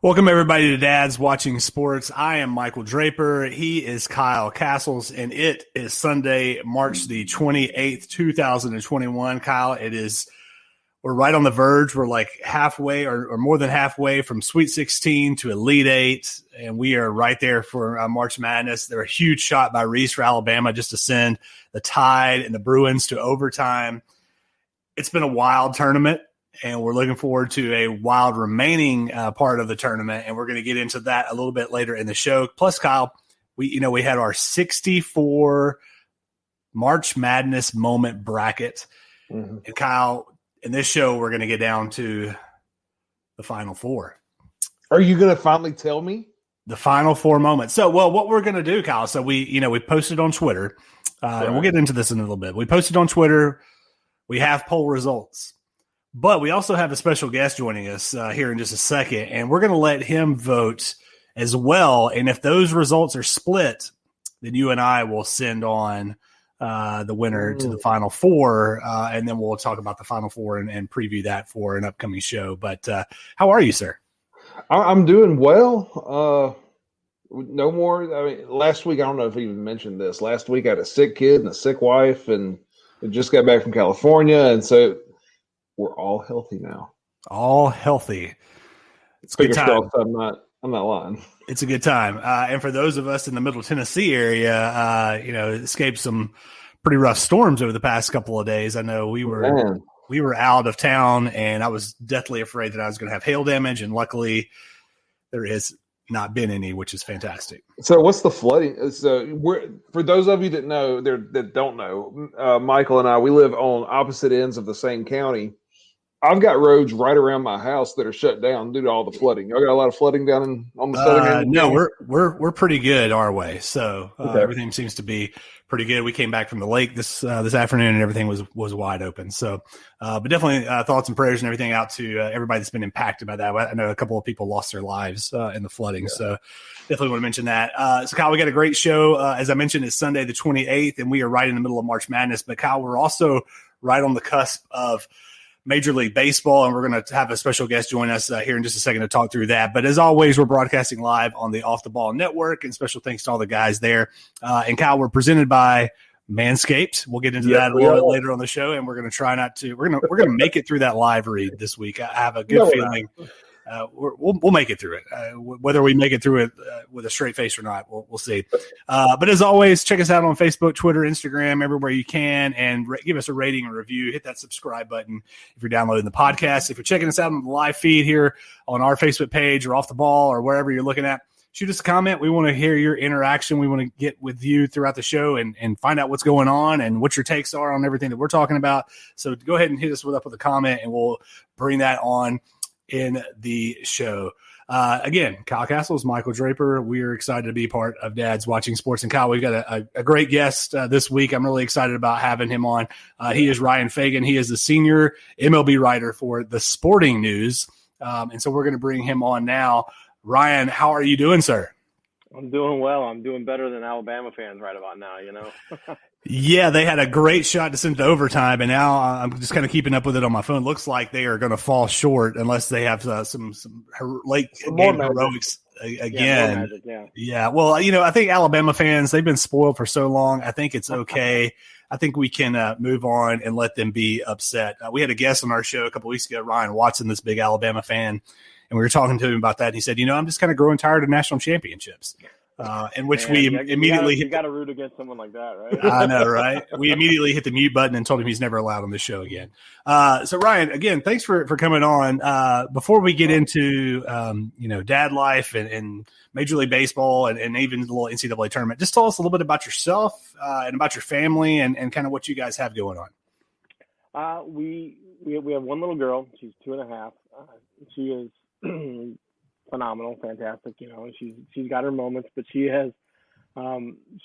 Welcome, everybody, to Dad's Watching Sports. I am Michael Draper. He is Kyle Castles, and it is Sunday, March the 28th, 2021. Kyle, we're right on the verge. We're like halfway or more than halfway from Sweet 16 to Elite Eight, and we are right there for March Madness. They're a huge shot by Reese for Alabama just to send the Tide and the Bruins to overtime. It's been a wild tournament, and we're looking forward to a wild remaining part of the tournament, and we're going to get into that a little bit later in the show. Plus, Kyle, we had our 64 March Madness moment bracket, and Kyle, in this show, we're going to get down to the Final Four. Are you going to finally tell me the Final Four moments? So, what we're going to do, Kyle? So we posted on Twitter, and we'll get into this in a little bit. We posted on Twitter. We have poll results. But we also have a special guest joining us here in just a second, and we're going to let him vote as well. And if those results are split, then you and I will send on the winner to the Final Four, and then we'll talk about the Final Four and preview that for an upcoming show. But how are you, sir? I'm doing well. No more. I mean, last week, I don't know if I even mentioned this. Last week, I had a sick kid and a sick wife, and I just got back from California, and so – we're all healthy now. All healthy. It's a good time. I'm not lying. It's a good time. And for those of us in the Middle Tennessee area, escaped some pretty rough storms over the past couple of days. I know we were out of town, and I was deathly afraid that I was going to have hail damage, and luckily there has not been any, which is fantastic. So what's the flooding? So for those of you that don't know, Michael and I, we live on opposite ends of the same county. I've got roads right around my house that are shut down due to all the flooding. Y'all got a lot of flooding down on the southern end? No, we're pretty good our way. So everything seems to be pretty good. We came back from the lake this afternoon, and everything was wide open. So, but definitely thoughts and prayers and everything out to everybody that's been impacted by that. I know a couple of people lost their lives in the flooding. Yeah. So definitely want to mention that. So Kyle, we got a great show. As I mentioned, it's Sunday the 28th, and we are right in the middle of March Madness. But Kyle, we're also right on the cusp of Major League Baseball, and we're going to have a special guest join us here in just a second to talk through that. But as always, we're broadcasting live on the Off the Ball Network, and special thanks to all the guys there. And Kyle, we're presented by Manscaped. We'll get into that a little bit later on the show, and we're going to try not to. We're going to make it through that live read this week. I have a good feeling. We'll make it through it. Whether we make it through it with a straight face or not, we'll see. But as always, check us out on Facebook, Twitter, Instagram, everywhere you can, and give us a rating and review. Hit that subscribe button if you're downloading the podcast. If you're checking us out on the live feed here on our Facebook page or Off the Ball or wherever you're looking at, shoot us a comment. We want to hear your interaction. We want to get with you throughout the show and find out what's going on and what your takes are on everything that we're talking about. So go ahead and hit us up with a comment, and we'll bring that on in the show. Again, Kyle Castles, Michael Draper. We're excited to be part of Dad's Watching Sports. And Kyle, we've got a great guest this week. I'm really excited about having him on. He is Ryan Fagan. He is the senior MLB writer for The Sporting News. And so we're going to bring him on now. Ryan, how are you doing, sir? I'm doing well. I'm doing better than Alabama fans right about now, Yeah, they had a great shot to send to overtime, and now I'm just kind of keeping up with it on my phone. Looks like they are going to fall short unless they have some late game heroics again. Yeah. Well, I think Alabama fans, they've been spoiled for so long. I think it's okay. I think we can move on and let them be upset. We had a guest on our show a couple weeks ago, Ryan Watson, this big Alabama fan, and we were talking to him about that. And he said, I'm just kind of growing tired of national championships. In which we immediately you got to root against someone like that, right? I know, right? We immediately hit the mute button and told him he's never allowed on this show again. So Ryan, again, thanks for coming on. Before we get into dad life and Major League Baseball and even the little NCAA tournament, just tell us a little bit about yourself and about your family and kind of what you guys have going on. We have one little girl. She's 2.5. She is phenomenal, fantastic. She's got her moments, but she has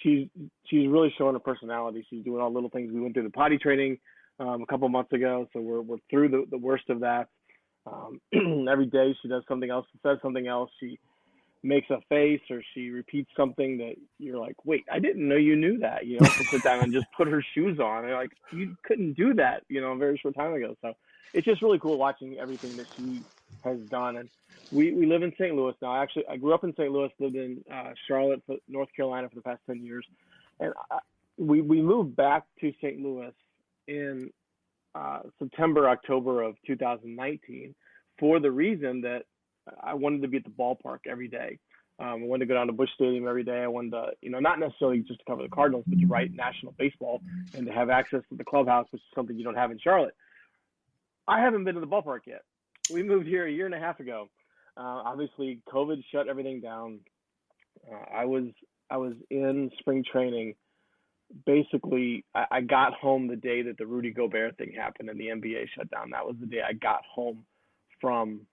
she's really showing her personality. She's doing all the little things. We went through the potty training a couple months ago, so we're through the worst of that. Every day she does something else, says something else. She makes a face or she repeats something that you're like, wait, I didn't know you knew that. To sit down and just put her shoes on. And like, you couldn't do that, a very short time ago. So it's just really cool watching everything that she has done. And we live in St. Louis now. Actually, I grew up in St. Louis, lived in Charlotte, North Carolina for the past 10 years. And we moved back to St. Louis in September, October of 2019 for the reason that I wanted to be at the ballpark every day. I wanted to go down to Busch Stadium every day. I wanted to, not necessarily just to cover the Cardinals, but to write national baseball and to have access to the clubhouse, which is something you don't have in Charlotte. I haven't been to the ballpark yet. We moved here a year and a half ago. Obviously, COVID shut everything down. I was in spring training. Basically, I got home the day that the Rudy Gobert thing happened and the NBA shut down. That was the day I got home from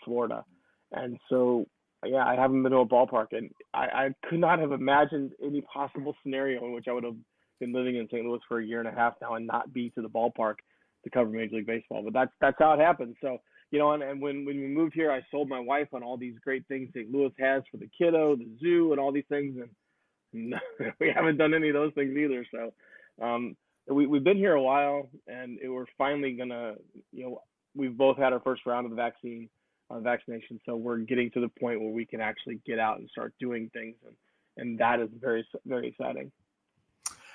Florida. And so, yeah, I haven't been to a ballpark. And I could not have imagined any possible scenario in which I would have been living in St. Louis for a year and a half now and not be to the ballpark to cover Major League Baseball. But that's how it happened. So, and when we moved here, I sold my wife on all these great things St. Louis has for the kiddo, the zoo, and all these things. And we haven't done any of those things either. So we've been here a while, and we're finally going to, we've both had our first round of the vaccination. So we're getting to the point where we can actually get out and start doing things. And that is very, very exciting.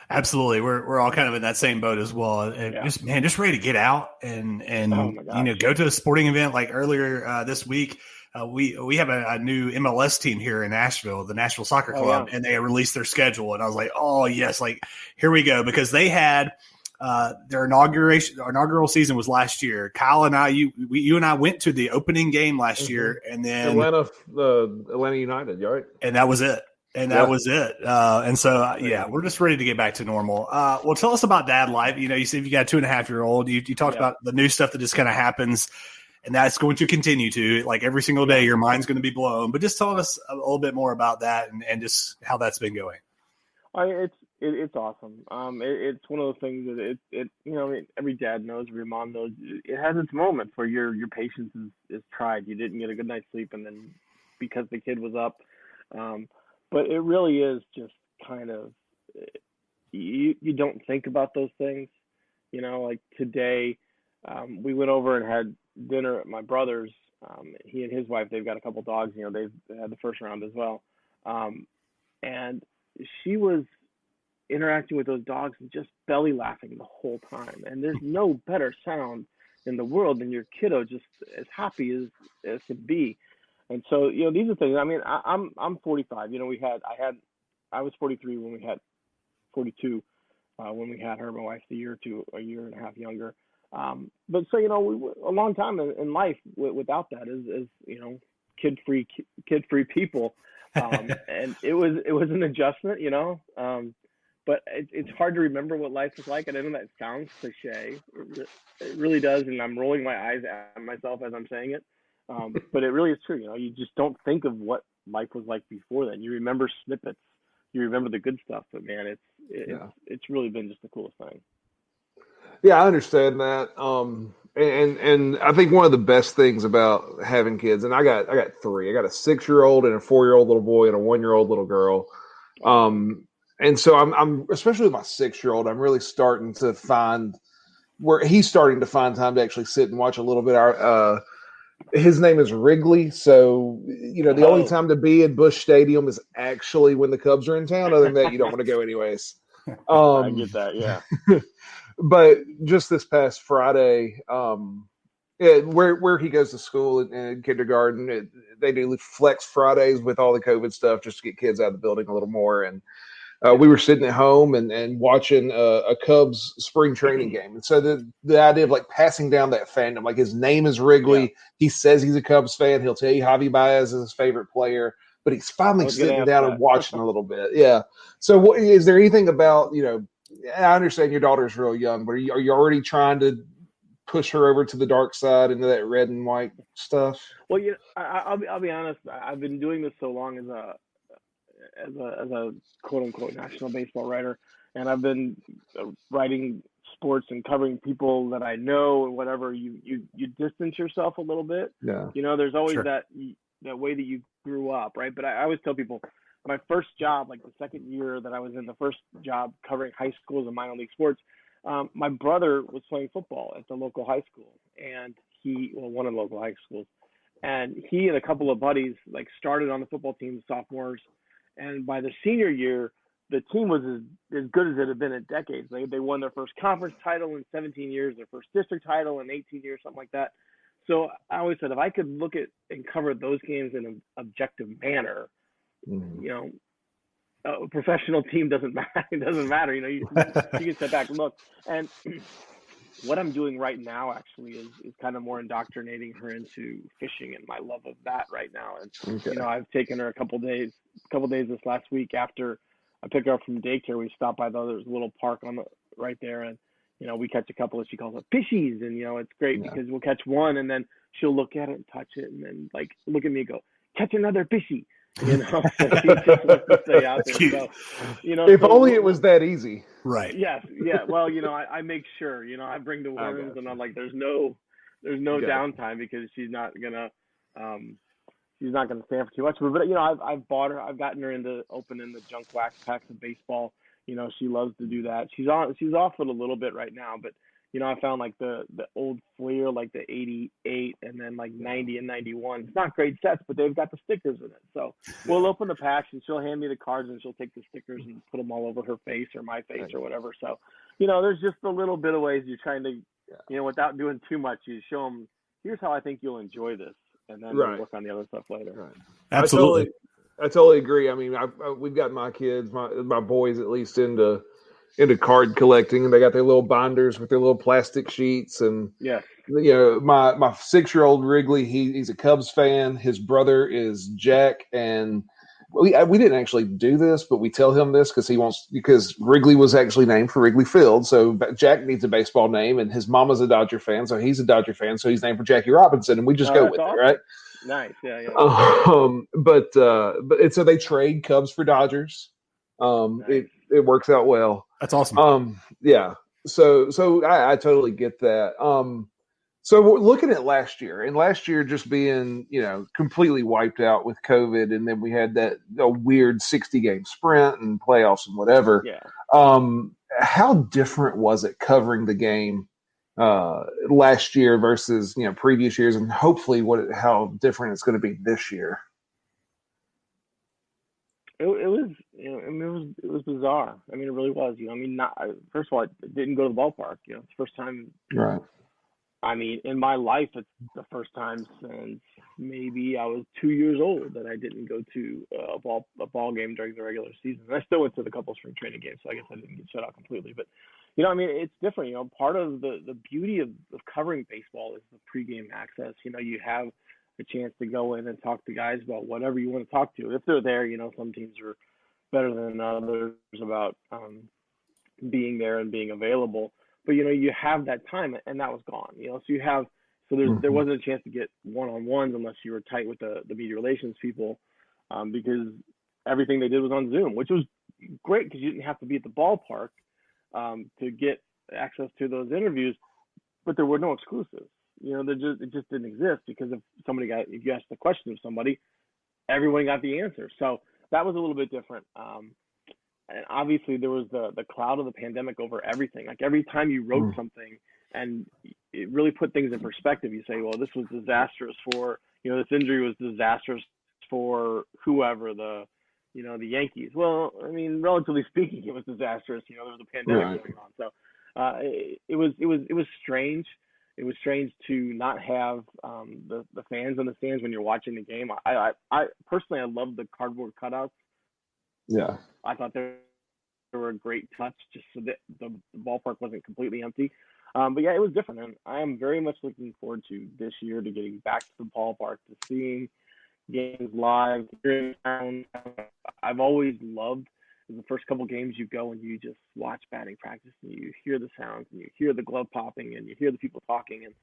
Absolutely. We're all kind of in that same boat as well. And Yeah. just ready to get out and go to a sporting event. Like earlier this week, we have a new MLS team here in Nashville, the Nashville Soccer Club, and they released their schedule. And I was like, oh yes, like here we go, because they had their inaugural season was last year. Kyle and I, you and I went to the opening game last year, and then Atlanta United, right? And that was it. And that was it. And so, we're just ready to get back to normal. Well, tell us about dad life. You see, if you got a 2.5-year-old, you talked about the new stuff that just kind of happens, and that's going to continue to, like, every single day, your mind's going to be blown. But just tell us a little bit more about that and just how that's been going. It's awesome. It's one of those things that every dad knows, every mom knows. It has its moments where your patience is tried. You didn't get a good night's sleep, and then because the kid was up. But it really is just kind of, you don't think about those things, like today, we went over and had dinner at my brother's. He and his wife, they've got a couple dogs, they've had the first round as well. And she was interacting with those dogs and just belly laughing the whole time. And there's no better sound in the world than your kiddo just as happy as can be. And so, these are things. I mean, I'm 45. I was 43 when we had 42 when we had her. My wife's a year and a half younger. But so, a long time in life without that is kid-free people. And it was an adjustment, but it's hard to remember what life is like. And I know that sounds cliche. It really does. And I'm rolling my eyes at myself as I'm saying it. But it really is true. You just don't think of what life was like before then. You remember snippets, you remember the good stuff, but man, it's really been just the coolest thing. Yeah, I understand that. And I think one of the best things about having kids, and I got three. I got a 6-year-old and a 4-year-old little boy and a 1-year-old little girl. And so I'm especially with my 6-year-old, I'm really starting to find where he's starting to find time to actually sit and watch a little bit. His name is Wrigley, so the only time to be in Busch Stadium is actually when the Cubs are in town. Other than that, you don't want to go anyways. I get that, yeah. But just this past Friday, where he goes to school in kindergarten, they do Flex Fridays with all the COVID stuff just to get kids out of the building a little more. And we were sitting at home and watching a Cubs spring training game. And so the idea of like passing down that fandom, like his name is Wrigley. Yeah. He says he's a Cubs fan. He'll tell you Javi Baez is his favorite player, but he's finally sitting down and watching a little bit. Yeah. So is there anything about, I understand your daughter's real young, but are you already trying to push her over to the dark side into that red and white stuff? Well, I'll be honest. I've been doing this so long as a quote unquote national baseball writer, and I've been writing sports and covering people that I know and whatever. You distance yourself a little bit. Yeah. There's always that way that you grew up, right? But I always tell people, my first job, like the second year that I was in, the first job covering high schools and minor league sports, my brother was playing football at the local high school, and one of the local high schools, and he and a couple of buddies like started on the football team, sophomores, and by the senior year, the team was as good as it had been in decades. They won their first conference title in 17 years, their first district title in 18 years, something like that. So I always said, if I could look at and cover those games in an objective manner, you know, a professional team doesn't matter. It doesn't matter. You know, you can step back and look. And what I'm doing right now actually is kind of more indoctrinating her into fishing and my love of that right now. And you know, I've taken her a couple days this last week after I pick her up from daycare. We stopped by there's a little park right there, and you know, we catch a couple of, she calls it fishies, and you know, it's great because we'll catch one and then she'll look at it and touch it and then like look at me and go, catch another fishy. You know, so she just wants to stay out there. So, you know, if only it was that easy. Right. Yes. Yeah. Well, you know, I make sure, you know, I bring the worms and I'm like, there's no downtime because she's not gonna stand for too much. But you know, I've gotten her into opening the junk wax packs of baseball. You know, she loves to do that. She's off it a little bit right now, but you know, I found like the old Fleer, like the 88 and then like 90 and 91. It's not great sets, but they've got the stickers in it. So we'll open the packs and she'll hand me the cards and she'll take the stickers and put them all over her face or my face or whatever. So, you know, there's just a little bit of ways you're trying to, you know, without doing too much, you show them, here's how I think you'll enjoy this. And then we'll work on the other stuff later. Right. Absolutely. I totally agree. I mean, we've got my kids, my boys at least into card collecting, and they got their little binders with their little plastic sheets. And you know, my 6-year-old Wrigley, he's a Cubs fan. His brother is Jack, and we didn't actually do this, but we tell him this because Wrigley was actually named for Wrigley Field. So Jack needs a baseball name, and his mama's a Dodger fan, so he's a Dodger fan, so he's named for Jackie Robinson, and we just go with it, right? Nice, yeah. But so they trade Cubs for Dodgers. Nice. It works out well. That's awesome. Yeah. So I totally get that. So we're looking at last year just being, you know, completely wiped out with COVID, and then we had a weird 60-game sprint and playoffs and whatever. Yeah. How different was it covering the game last year versus, you know, previous years, and hopefully how different it's going to be this year? It was, you know, I mean, it was bizarre. I mean, it really was. You know, I mean, first of all, I didn't go to the ballpark. You know, it's the first time. Right. I mean, in my life, it's the first time since maybe I was 2 years old that I didn't go to a ball game during the regular season. And I still went to the couple of spring training games, so I guess I didn't get shut out completely. But you know, I mean, it's different. You know, part of the beauty of covering baseball is the pregame access. You know, you have a chance to go in and talk to guys about whatever you want to talk to. If they're there, you know, some teams are better than others about being there and being available. But, you know, you have that time, and that was gone. You know, there wasn't a chance to get one-on-ones unless you were tight with the media relations people, because everything they did was on Zoom, which was great because you didn't have to be at the ballpark to get access to those interviews, but there were no exclusives. You know, it just didn't exist because if you asked the question of somebody, everyone got the answer. So that was a little bit different. And obviously there was the cloud of the pandemic over everything. Like every time you wrote something and it really put things in perspective, you say, well, this was disastrous for, you know, this injury was disastrous for whoever, the Yankees. Well, I mean, relatively speaking, it was disastrous. You know, there was a pandemic going on. So it was strange. It was strange to not have the fans in the stands when you're watching the game. I personally, I loved the cardboard cutouts. Yeah, I thought they were a great touch, just so that the ballpark wasn't completely empty. But yeah, it was different, and I am very much looking forward to this year to getting back to the ballpark, to seeing games live. I've always loved the first couple games you go and you just watch batting practice and you hear the sounds and you hear the glove popping and you hear the people talking. And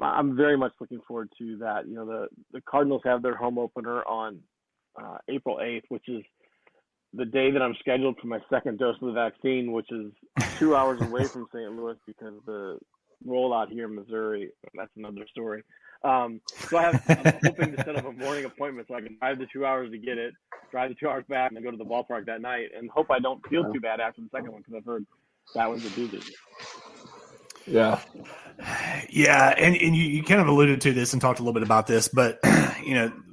I'm very much looking forward to that. You know, the Cardinals have their home opener on April 8th, which is the day that I'm scheduled for my second dose of the vaccine, which is 2 hours away from St. Louis because the rollout here in Missouri, that's another story. So I'm hoping to set up a morning appointment so I can drive the 2 hours to get it, drive the 2 hours back, and then go to the ballpark that night, and hope I don't feel too bad after the second one because I've heard that one's a doozy. Yeah, and you kind of alluded to this and talked a little bit about this, but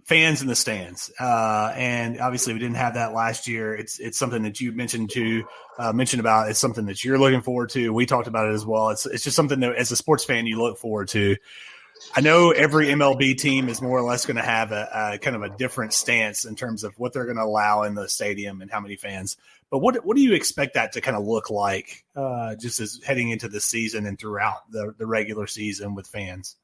fans in the stands, and obviously we didn't have that last year. It's something that you mentioned about. It's something that you're looking forward to. We talked about it as well. It's just something that as a sports fan you look forward to. I know every MLB team is more or less going to have a kind of a different stance in terms of what they're going to allow in the stadium and how many fans. But what do you expect that to kind of look like just as heading into the season and throughout the regular season with fans?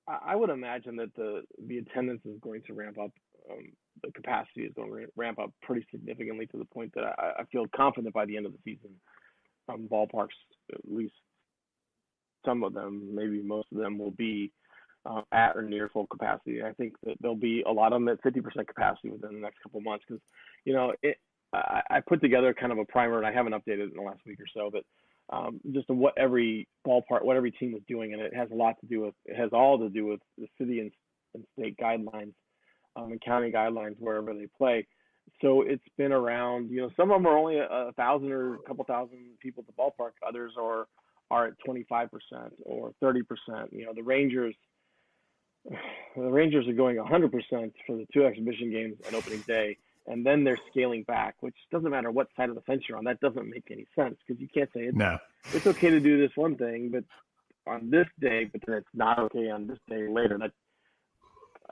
I would imagine that the attendance is going to ramp up. The capacity is going to ramp up pretty significantly to the point that I feel confident by the end of the season, ballparks, at least some of them, maybe most of them, will be at or near full capacity. I think that there'll be a lot of them at 50% capacity within the next couple of months because, I put together kind of a primer, and I haven't updated it in the last week or so, but just what every ballpark, what every team is doing, and it has all to do with the city and state guidelines and county guidelines wherever they play. So it's been around, some of them are only 1,000 or a couple thousand people at the ballpark. Others are at 25% or 30%. The Rangers are going 100% for the 2 exhibition games at opening day, and then they're scaling back, which doesn't matter what side of the fence you're on. That doesn't make any sense because you can't say it's okay to do this one thing, but on this day, but then it's not okay on this day later. That's,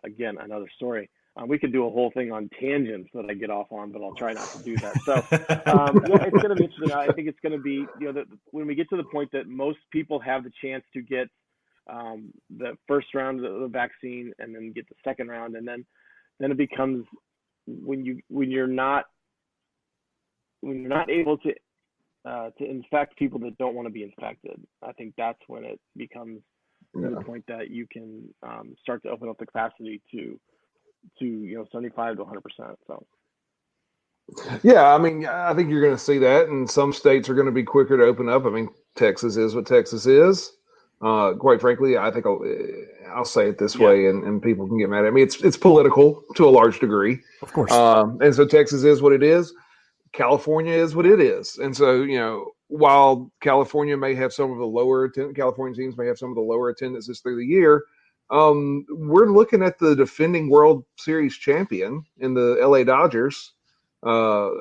again, another story. We could do a whole thing on tangents that I get off on, but I'll try not to do that. So, it's going to be interesting. I think it's going to be, when we get to the point that most people have the chance to get the first round of the vaccine and then get the second round, and then it becomes when you're not able to infect people that don't want to be infected. I think that's when it becomes to the point that you can start to open up the capacity to 75 to 100%. So. Yeah, I mean, I think you're going to see that, and some states are going to be quicker to open up. I mean, Texas is what Texas is. Quite frankly, I think I'll say it this way, and people can get mad at me. It's political to a large degree, of course, and so Texas is what it is. California is what it is, and so while California may have some of the lower California teams may have some of the lower attendances through the year. We're looking at the defending World Series champion in the LA Dodgers. I'm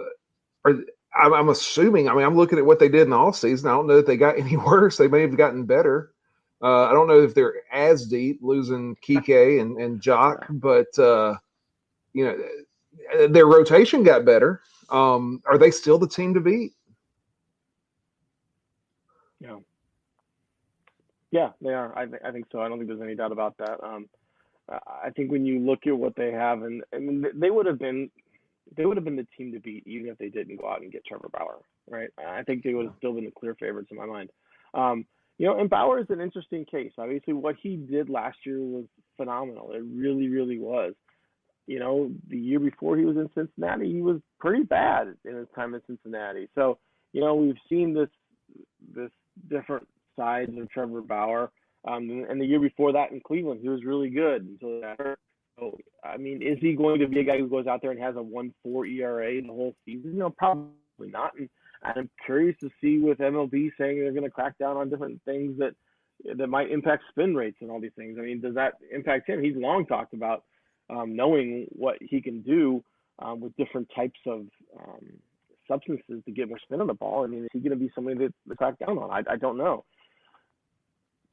assuming, I'm looking at what they did in the offseason. I don't know if they got any worse. They may have gotten better. I don't know if they're as deep, losing Kike and Jock, but, their rotation got better. Are they still the team to beat? Yeah, they are. I think so. I don't think there's any doubt about that. I think when you look at what they have, and they would have been the team to beat even if they didn't go out and get Trevor Bauer, right? I think they would have still been the clear favorites in my mind. And Bauer is an interesting case. Obviously, what he did last year was phenomenal. It really, really was. The year before he was in Cincinnati, he was pretty bad in his time in Cincinnati. So, we've seen this different sides of Trevor Bauer. And the year before that in Cleveland, he was really good until that hurt. So, is he going to be a guy who goes out there and has a 1.4 ERA the whole season? Probably not. And I'm curious to see with MLB saying they're going to crack down on different things that might impact spin rates and all these things. Does that impact him? He's long talked about knowing what he can do with different types of substances to get more spin on the ball. Is he going to be somebody to crack down on? I don't know.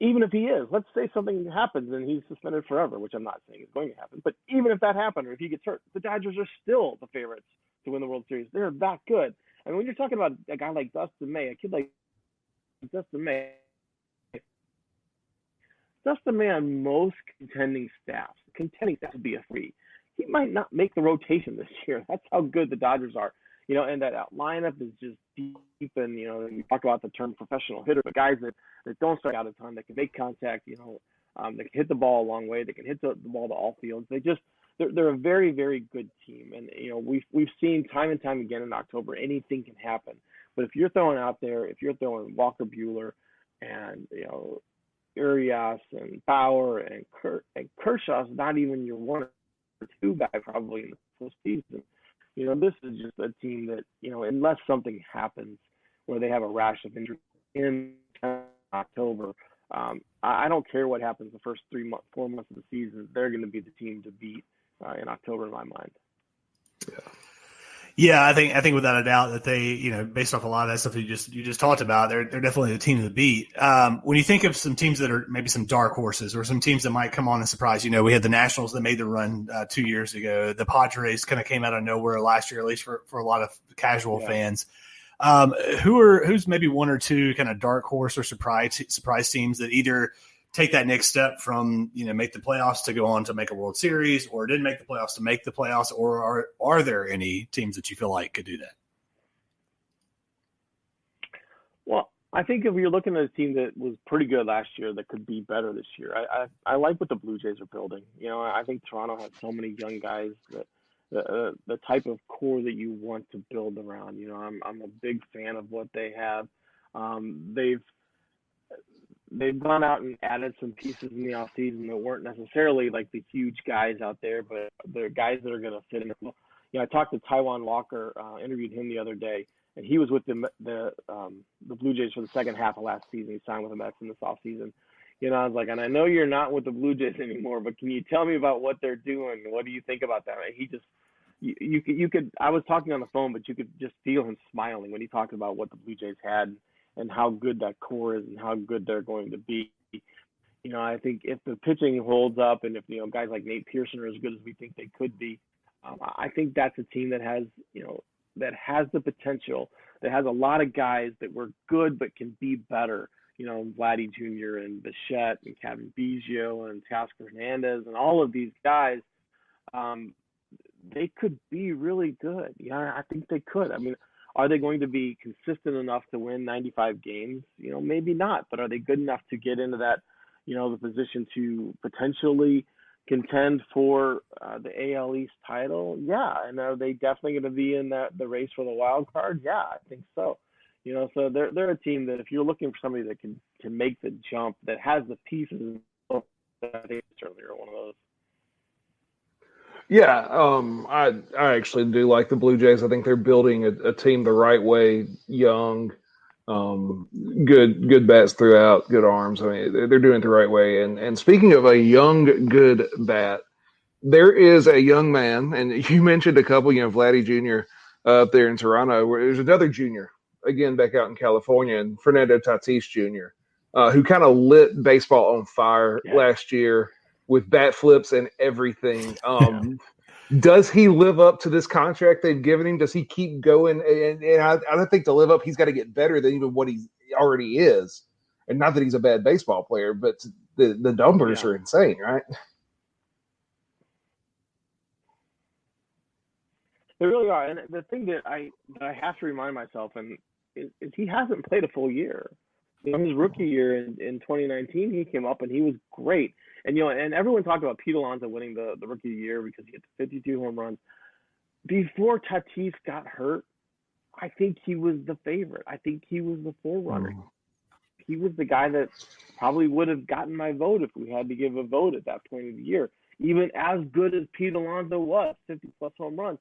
Even if he is, let's say something happens and he's suspended forever, which I'm not saying is going to happen, but even if that happened or if he gets hurt, the Dodgers are still the favorites to win the World Series. They're that good. When you're talking about a guy like Dustin May, a kid like Dustin May on most contending staffs would be a free. He might not make the rotation this year. That's how good the Dodgers are. And that lineup is just deep, and we talk about the term professional hitter, but guys that don't strike out a ton, that can make contact, they can hit the ball a long way, they can hit the ball to all fields. They're a very, very good team, and we've seen time and time again in October anything can happen. But if you're throwing Walker Buehler and Urias and Bauer and Kershaw's not even your 1 or 2 guy probably in the postseason. This is just a team that, unless something happens where they have a rash of injuries in October, I don't care what happens the first 4 months of the season. They're going to be the team to beat in October in my mind. Yeah, I think without a doubt that they, based off a lot of that stuff you just talked about, they're definitely the team to beat. When you think of some teams that are maybe some dark horses or some teams that might come on and surprise, we had the Nationals that made the run 2 years ago. The Padres kind of came out of nowhere last year, at least for a lot of casual fans. Who's maybe one or two kind of dark horse or surprise teams that either take that next step from, make the playoffs to go on to make a World Series, or didn't make the playoffs to make the playoffs, or are there any teams that you feel like could do that? Well, I think if you're looking at a team that was pretty good last year that could be better this year, I like what the Blue Jays are building. I think Toronto has so many young guys that the type of core that you want to build around. I'm a big fan of what they have. They've gone out and added some pieces in the offseason that weren't necessarily like the huge guys out there, but they're guys that are going to fit in. I talked to Taijuan Walker, interviewed him the other day, and he was with the Blue Jays for the second half of last season. He signed with the Mets in this offseason. I was like, and I know you're not with the Blue Jays anymore, but can you tell me about what they're doing? What do you think about that? And he just, you could. I was talking on the phone, but you could just feel him smiling when he talked about what the Blue Jays had and how good that core is and how good they're going to be. I think if the pitching holds up and if, guys like Nate Pearson are as good as we think they could be, I think that's a team that has, that has the potential, that has a lot of guys that were good but can be better. Vladdy Jr. and Bichette and Kevin Biggio and Teoscar Hernandez and all of these guys, they could be really good. I think they could. I mean, are they going to be consistent enough to win 95 games? Maybe not, but are they good enough to get into that, the position to potentially contend for the AL East title? Yeah. And are they definitely going to be in the race for the wild card? Yeah, I think so. So they're a team that if you're looking for somebody that can make the jump, that has the pieces, I think certainly are one of those. Yeah, I actually do like the Blue Jays. I think they're building a team the right way, young, good bats throughout, good arms. I mean, they're doing it the right way. And speaking of a young, good bat, there is a young man, and you mentioned a couple, Vladdy Jr. Up there in Toronto, where there's another junior, again, back out in California, and Fernando Tatis Jr., who kind of lit baseball on fire last year with bat flips and everything. Does he live up to this contract they've given him? Does he keep going? And I don't think to live up, he's got to get better than even what he already is. And not that he's a bad baseball player, but the numbers are insane, right? They really are. And the thing that I have to remind myself is he hasn't played a full year. His rookie year in 2019, he came up and he was great. And and everyone talked about Pete Alonso winning the rookie year because he hit 52 home runs. Before Tatis got hurt, I think he was the favorite. I think he was the forerunner. He was the guy that probably would have gotten my vote if we had to give a vote at that point of the year. Even as good as Pete Alonso was, 50-plus home runs,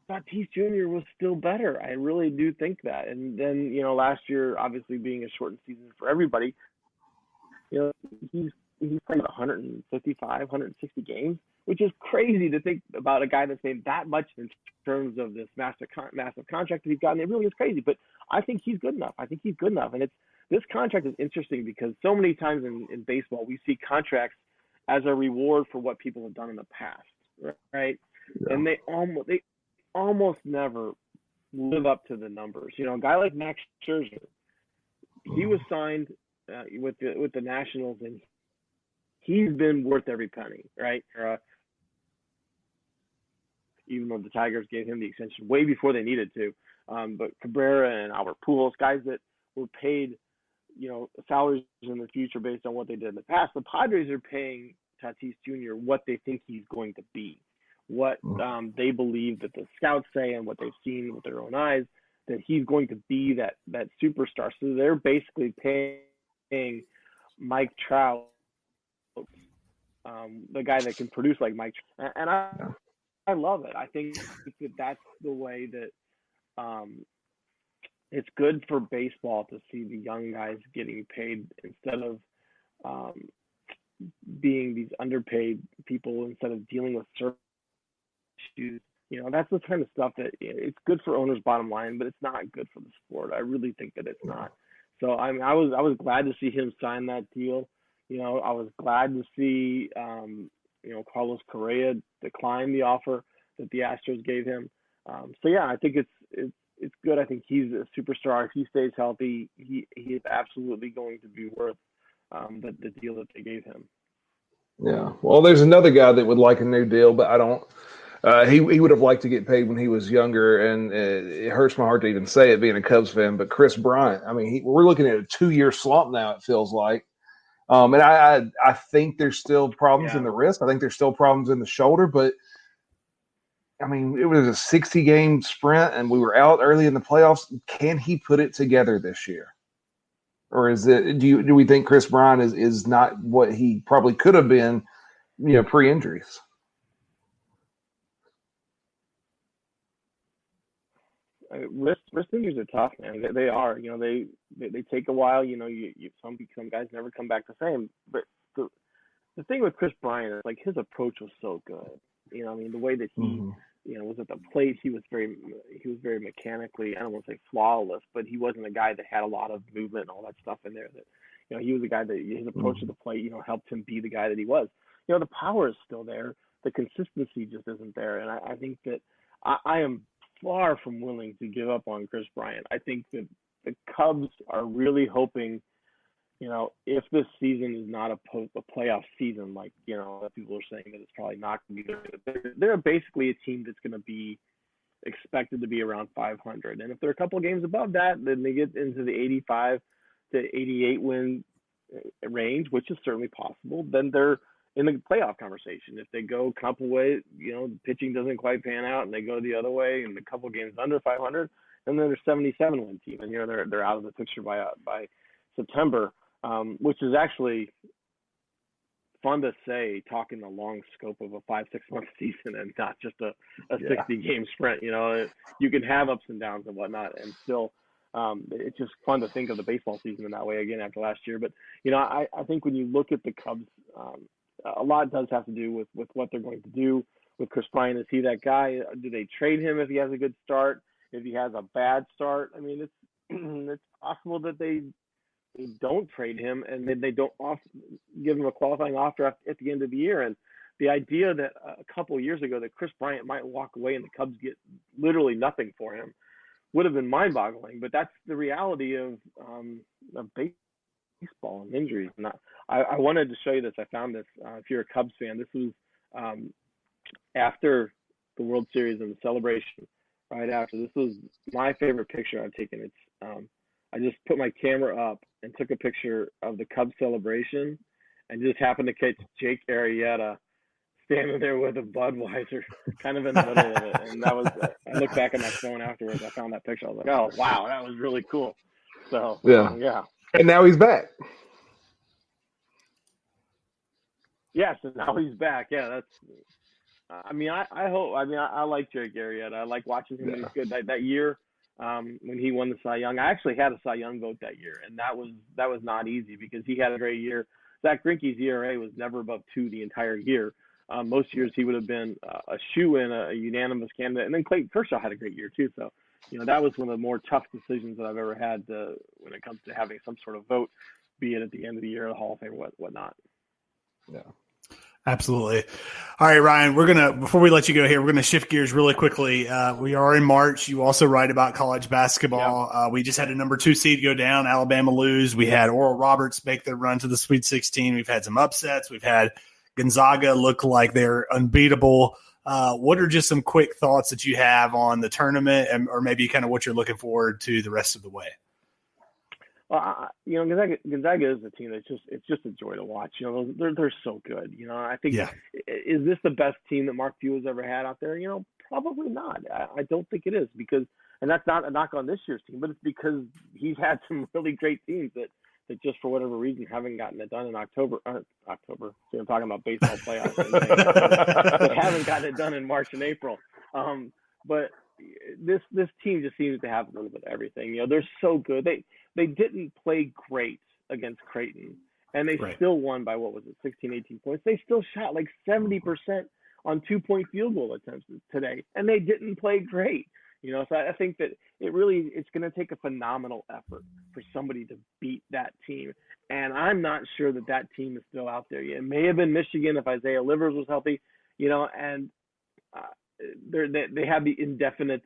Tatis Jr. was still better. I really do think that. And then, last year, obviously being a shortened season for everybody, he's played 155, 160 games, which is crazy to think about a guy that's made that much in terms of this massive contract that he's gotten. It really is crazy, but I think he's good enough. And this contract is interesting because so many times in baseball, we see contracts as a reward for what people have done in the past, right? Yeah. And they almost never live up to the numbers. A guy like Max Scherzer, he was signed with the Nationals, and he's been worth every penny, right? Even though the Tigers gave him the extension way before they needed to. But Cabrera and Albert Pujols, guys that were paid, salaries in the future based on what they did in the past. The Padres are paying Tatis Jr. what they think he's going to be, what they believe that the scouts say and what they've seen with their own eyes, that he's going to be that superstar. So they're basically paying Mike Trout, the guy that can produce like Mike Trout. And I love it. I think that that's the way that it's good for baseball to see the young guys getting paid instead of um, being these underpaid people, instead of dealing with certain issues. That's the kind of stuff that it's good for owners' bottom line, but it's not good for the sport. I really think that it's not. So I was glad to see him sign that deal. I was glad to see Carlos Correa decline the offer that the Astros gave him. So yeah, I think it's good. I think he's a superstar. If he stays healthy, he is absolutely going to be worth the deal that they gave him. Yeah. Well, there's another guy that would like a new deal, but I don't. He would have liked to get paid when he was younger, and it hurts my heart to even say it, being a Cubs fan. But Chris Bryant, I mean, we're looking at a 2-year slump now. It feels like, and I think there's still problems in the wrist. I think there's still problems in the shoulder. But I mean, it was a 60-game sprint, and we were out early in the playoffs. Can he put it together this year, or is it? Do we think Chris Bryant is not what he probably could have been, pre-injuries? Wrist injuries are tough, man. They are. They take a while. Some guys never come back the same. But the thing with Chris Bryant is, like, his approach was so good. The way that he was at the plate, he was very mechanically, I don't want to say flawless, but he wasn't a guy that had a lot of movement and all that stuff in there. That he was a guy that his approach to the plate, helped him be the guy that he was. The power is still there. The consistency just isn't there, and I think that I am far from willing to give up on Chris Bryant. I think that the Cubs are really hoping, if this season is not a playoff season, like, people are saying that it's probably not going to be, they're basically a team that's going to be expected to be around 500. And if they're a couple of games above that, then they get into the 85 to 88 win range, which is certainly possible. Then they're in the playoff conversation. If they go a couple ways, the pitching doesn't quite pan out, and they go the other way, and a couple games under 500, and then they're 77 win team, and they're out of the picture by September, which is actually fun to say, talking the long scope of a 5-6 month season and not just a 60 game sprint. You can have ups and downs and whatnot, and still. It's just fun to think of the baseball season in that way again after last year. But I think when you look at the Cubs, a lot does have to do with what they're going to do with Chris Bryant. Is he that guy? Do they trade him if he has a good start? If he has a bad start, I mean, it's possible that they don't trade him and then they don't give him a qualifying offer at the end of the year. And the idea that a couple of years ago that Chris Bryant might walk away and the Cubs get literally nothing for him would have been mind-boggling. But that's the reality of baseball and injuries. And I wanted to show you this. I found this. If you're a Cubs fan, this was after the World Series and the celebration. Right after, this was my favorite picture I've taken. It's I just put my camera up and took a picture of the Cubs celebration, and just happened to catch Jake Arrieta standing there with a Budweiser, kind of in the middle of it. And that was, I looked back at my phone afterwards. I found that picture. I was like, oh wow, that was really cool. So yeah. And now he's back. Yes, and now he's back. Yeah, that's. I mean, I hope. I mean, I like Jerry Arrieta. I like watching him when he's good. That year, when he won the Cy Young, I actually had a Cy Young vote that year, and that was not easy because he had a great year. Zach Greinke's ERA was never above 2 the entire year. Most years he would have been a shoe-in, a unanimous candidate, and then Clayton Kershaw had a great year too. So, that was one of the more tough decisions that I've ever had when it comes to having some sort of vote, be it at the end of the year, the Hall of Fame, whatnot. Yeah. Absolutely. All right, Ryan, before we let you go here, we're going to shift gears really quickly. We are in March. You also write about college basketball. Yeah. We just had a number 2 seed go down, Alabama lose. We had Oral Roberts make their run to the Sweet 16. We've had some upsets. We've had Gonzaga look like they're unbeatable. What are just some quick thoughts that you have on the tournament, or maybe kind of what you're looking forward to the rest of the way? Well, Gonzaga is a team that's it's just a joy to watch. They're so good. I think, is this the best team that Mark Few has ever had out there? Probably not. I don't think it is, because, and that's not a knock on this year's team, but it's because he's had some really great teams that that just for whatever reason haven't gotten it done in October. See, I'm talking about baseball playoffs. That haven't gotten it done in March and April. But this team just seems to have a little bit of everything. You know, they're so good. They didn't play great against Creighton, and they still won by, 16, 18 points. They still shot like 70% on 2-point field goal attempts today, and they didn't play great. You know, so I think that it's going to take a phenomenal effort for somebody to beat that team. And I'm not sure that team is still out there yet. It may have been Michigan if Isaiah Livers was healthy, you know, and they have the indefinite,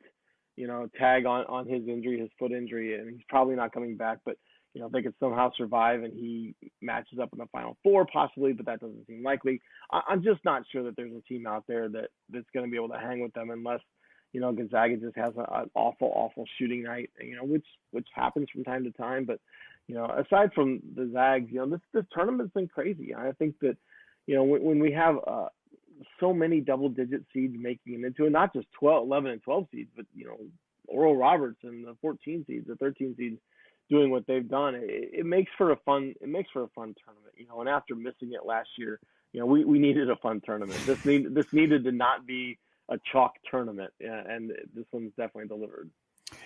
you know, tag on his injury, his foot injury, and he's probably not coming back. But, you know, if they could somehow survive and he matches up in the Final Four possibly, but that doesn't seem likely. I'm just not sure that there's a team out there that's going to be able to hang with them unless, you know, Gonzaga just has an awful shooting night, you know, which happens from time to time. But, you know, aside from the Zags, you know, this tournament's been crazy. I think that, you know, when we have so many double-digit seeds making it into it, not just 11 and 12 seeds, but, you know, Oral Roberts and the 14 seeds, the 13 seeds doing what they've done, it makes for a fun tournament, you know. And after missing it last year, you know, we needed a fun tournament. This needed to not be a chalk tournament, and this one's definitely delivered.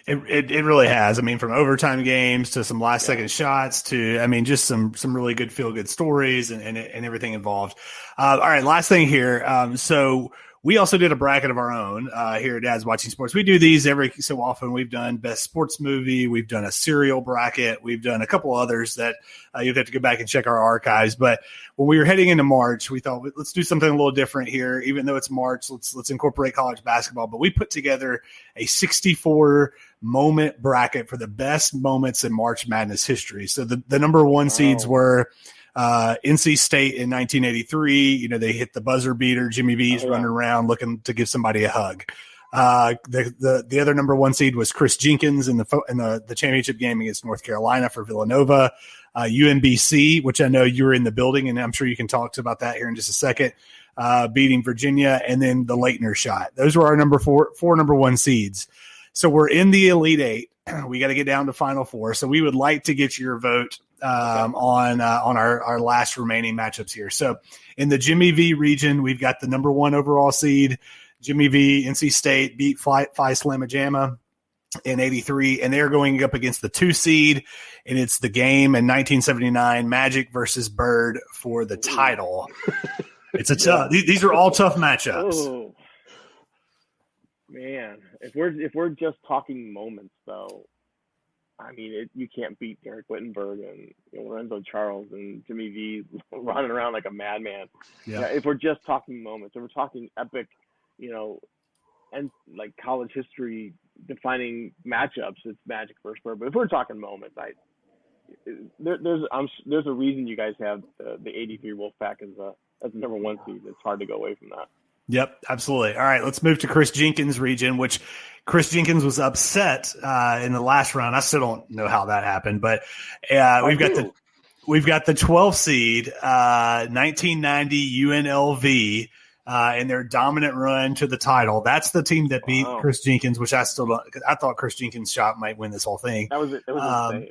It really has. I mean, from overtime games to some last second shots to, I mean, just some really good feel good stories and everything involved. All right, last thing here. So we also did a bracket of our own here at Dad's Watching Sports. We do these every so often. We've done best sports movie. We've done a serial bracket. We've done a couple others that you'd have to go back and check our archives. But when we were heading into March, we thought, let's do something a little different here. Even though it's March, let's incorporate college basketball. But we put together a 64 moment bracket for the best moments in March Madness history. So the number one seeds were NC State in 1983. You know, they hit the buzzer beater. Jimmy V's running around looking to give somebody a hug. The other number one seed was Chris Jenkins in the championship game against North Carolina for Villanova. UMBC, which I know you were in the building, and I'm sure you can talk about that here in just a second, beating Virginia, and then the Leitner shot. Those were our four number one seeds. So we're in the Elite Eight. We got to get down to Final Four. So we would like to get your vote on our last remaining matchups here. So in the Jimmy V region, we've got the number one overall seed, Jimmy V. NC State beat Phi Slamma Jamma in 83, and they're going up against the 2 seed, and it's the game in 1979, Magic versus Bird for the title. It's a tough. These are all tough matchups. Oh. Man, if we're just talking moments, though, I mean, you can't beat Derek Wittenberg and Lorenzo Charles and Jimmy V running around like a madman. Yeah. If we're just talking moments, if we're talking epic, you know, and like college history defining matchups, it's Magic versus Bird. But if we're talking moments, there's a reason you guys have the 83 Wolfpack as the number one seed. It's hard to go away from that. Yep, absolutely. All right, let's move to Chris Jenkins' region, which Chris Jenkins was upset in the last round. I still don't know how that happened, but we've got the 12 seed, 1990 UNLV, and their dominant run to the title. That's the team that beat Chris Jenkins, which I still don't. I thought Chris Jenkins' shot might win this whole thing. That was insane.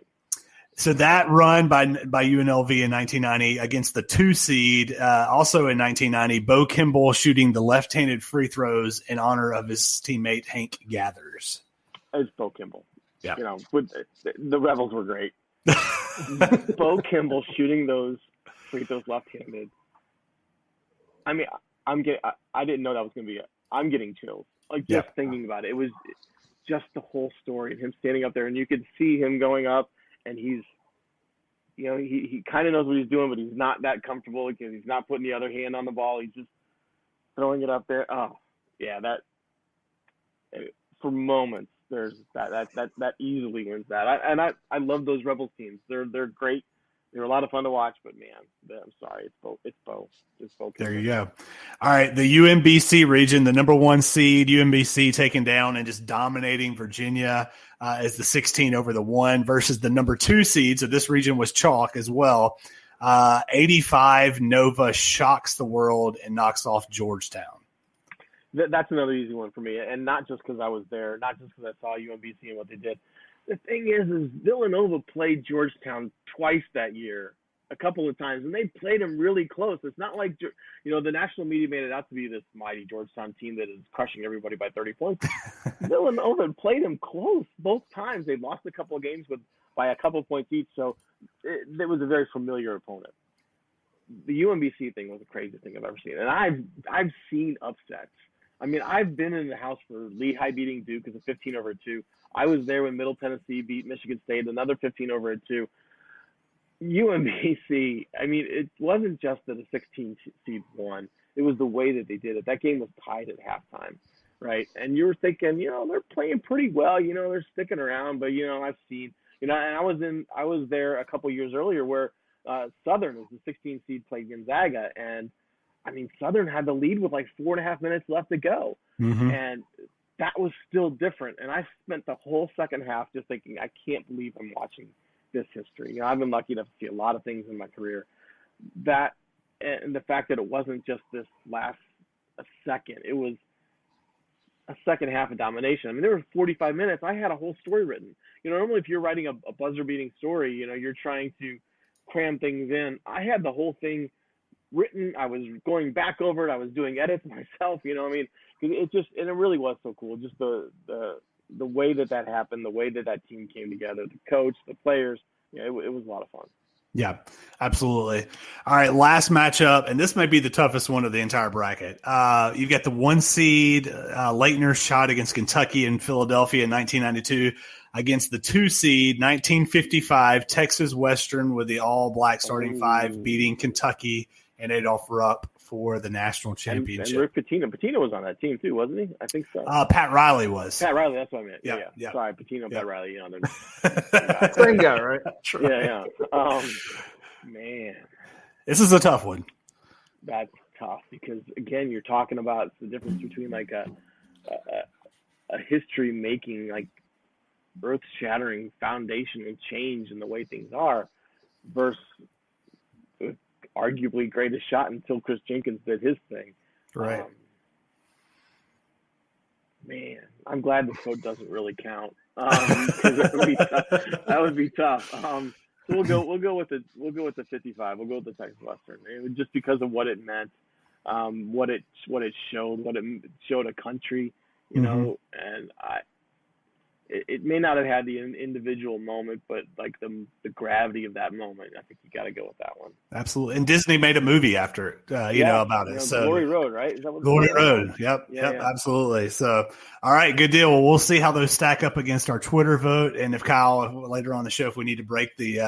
So that run by UNLV in 1990 against the 2 seed, also in 1990, Bo Kimball shooting the left-handed free throws in honor of his teammate Hank Gathers. It's Bo Kimball. Yeah, you know, the Rebels were great. Bo Kimball shooting those free throws left-handed. I mean, I didn't know that was going to be. I'm getting chills just thinking about it. It was just the whole story, and him standing up there, and you could see him going up. And he's, you know, he kind of knows what he's doing, but he's not that comfortable because he's not putting the other hand on the ball. He's just throwing it up there. Oh, yeah, that for moments there's that easily wins that. I love those Rebels teams. They're great. They're a lot of fun to watch, but man, I'm sorry, it's Bo. There you go. All right, the UMBC region, the number one seed, UMBC taking down and just dominating Virginia as the 16 over the 1 versus the number 2 seed. So this region was chalk as well. 85 Nova shocks the world and knocks off Georgetown. That's another easy one for me, and not just because I was there, not just because I saw UMBC and what they did. the thing is Villanova played Georgetown twice that year, a couple of times, and they played them really close. It's not like, the national media made it out to be this mighty Georgetown team that is crushing everybody by 30 points. Villanova played them close both times. They lost a couple of games by a couple of points each, so it was a very familiar opponent. The UMBC thing was the craziest thing I've ever seen, and I've seen upsets. I mean, I've been in the house for Lehigh beating Duke as a 15-2. I was there when Middle Tennessee beat Michigan State, another 15-2. UMBC, I mean, it wasn't just that a 16 seed won. It was the way that they did it. That game was tied at halftime, right? And you were thinking, they're playing pretty well. They're sticking around. But, I've seen, and I was there a couple years earlier where Southern was the 16 seed played Gonzaga. And, I mean, Southern had the lead with like 4.5 minutes left to go. Mm-hmm. And that was still different. And I spent the whole second half just thinking, I can't believe I'm watching this history. I've been lucky enough to see a lot of things in my career. That and the fact that it wasn't just this last a second, it was a second half of domination. I mean, there were 45 minutes. I had a whole story written. Normally if you're writing a buzzer-beating story, you're trying to cram things in. I had the whole thing written. I was going back over it. I was doing edits myself. I mean, it really was so cool. Just the way that happened, the way that team came together, the coach, the players, it was a lot of fun. Yeah, absolutely. All right, last matchup, and this might be the toughest one of the entire bracket. You've got the 1 seed, Leitner's shot against Kentucky and Philadelphia in 1992 against the 2 seed, 1955, Texas Western with the all-black starting 5 beating Kentucky and Adolph Rupp for the national championship. And Rick Pitino. Pitino was on that team too, wasn't he? I think so. Pat Riley was. Pat Riley, that's what I meant. Yeah. Sorry, Pitino, yeah. Pat Riley. Same guy, right? Yeah. Man. This is a tough one. That's tough because, again, you're talking about the difference between like a history-making, like earth-shattering foundation and change in the way things are versus arguably greatest shot until Chris Jenkins did his thing. Right. Man, I'm glad the code doesn't really count. That would be tough. So we'll go with the 55. We'll go with the Texas Western, and just because of what it meant, what it showed a country, and it may not have had the individual moment, but like the gravity of that moment, I think you got to go with that one. Absolutely. And Disney made a movie after it, about it. So Glory Road, right? Is that what Glory Road. Yep. Absolutely. So, all right, good deal. Well, we'll see how those stack up against our Twitter vote. And if Kyle later on in the show, if we need to break the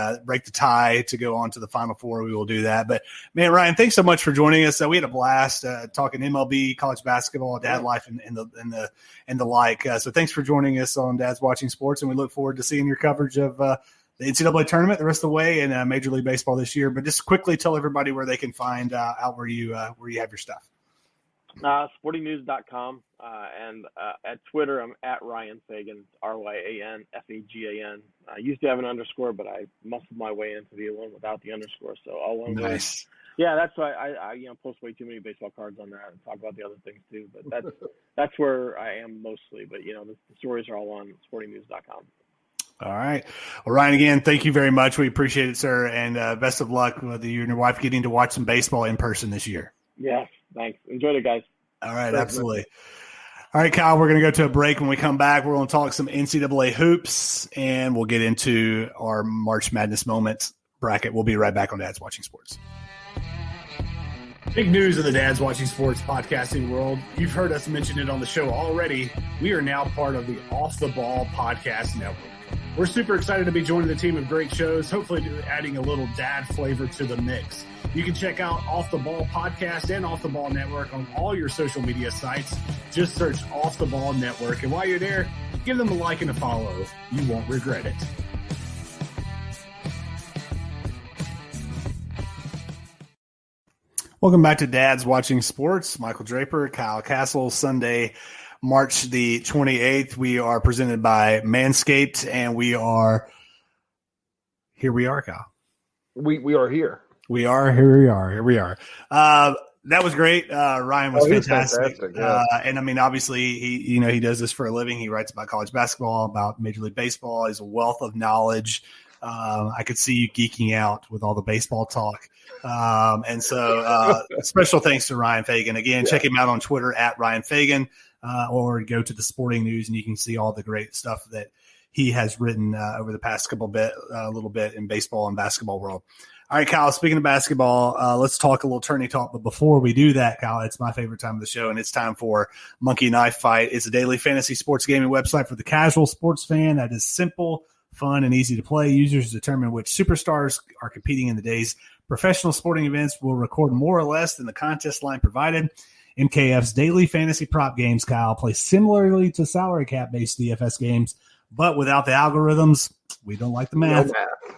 tie to go on to the Final Four, we will do that. But man, Ryan, thanks so much for joining us. We had a blast talking MLB, college basketball, dad life, and the like. So thanks for joining us on Dad's Watching Sports, and we look forward to seeing your coverage of the NCAA tournament the rest of the way and Major League Baseball this year. But just quickly tell everybody where they can find out where you have your stuff. Sportingnews.com and at Twitter I'm at Ryan Fagan, RyanFagan. I used to have an underscore, but I muscled my way into the one without the underscore. So all one word. Nice. Yeah, that's why I post way too many baseball cards on there and talk about the other things too. But that's where I am mostly. But the stories are all on sportingnews.com. All right. Well, Ryan, again, thank you very much. We appreciate it, sir, and best of luck with you and your wife getting to watch some baseball in person this year. Yes, thanks. Enjoyed it, guys. All right, absolutely. All right, Kyle, we're going to go to a break. When we come back, we're going to talk some NCAA hoops, and we'll get into our March Madness moments bracket. We'll be right back on Dad's Watching Sports. Big news in the Dad's Watching Sports podcasting world. You've heard us mention it on the show already. We are now part of the Off the Ball Podcast Network. We're super excited to be joining the team of great shows, hopefully adding a little dad flavor to the mix. You can check out Off the Ball Podcast and Off the Ball Network on all your social media sites. Just search Off the Ball Network. And while you're there, give them a like and a follow. You won't regret it. Welcome back to Dad's Watching Sports. Michael Draper, Kyle Castle, Sunday, March the 28th. We are presented by Manscaped, and here we are, Kyle. We are here. Here we are. That was great. Ryan was fantastic. Yeah. And I mean, obviously he does this for a living. He writes about college basketball, about Major League Baseball. He's a wealth of knowledge. I could see you geeking out with all the baseball talk. And so special thanks to Ryan Fagan. Again, check him out on Twitter at Ryan Fagan, or go to the Sporting News and you can see all the great stuff that he has written over the past little bit in baseball and basketball world. All right, Kyle, speaking of basketball, let's talk a little tourney talk. But before we do that, Kyle, it's my favorite time of the show, and it's time for Monkey Knife Fight. It's a daily fantasy sports gaming website for the casual sports fan that is simple, fun, and easy to play. Users determine which superstars are competing in the day's professional sporting events will record more or less than the contest line provided. MKF's daily fantasy prop games, Kyle, play similarly to salary cap-based DFS games, but without the algorithms. We don't like the math.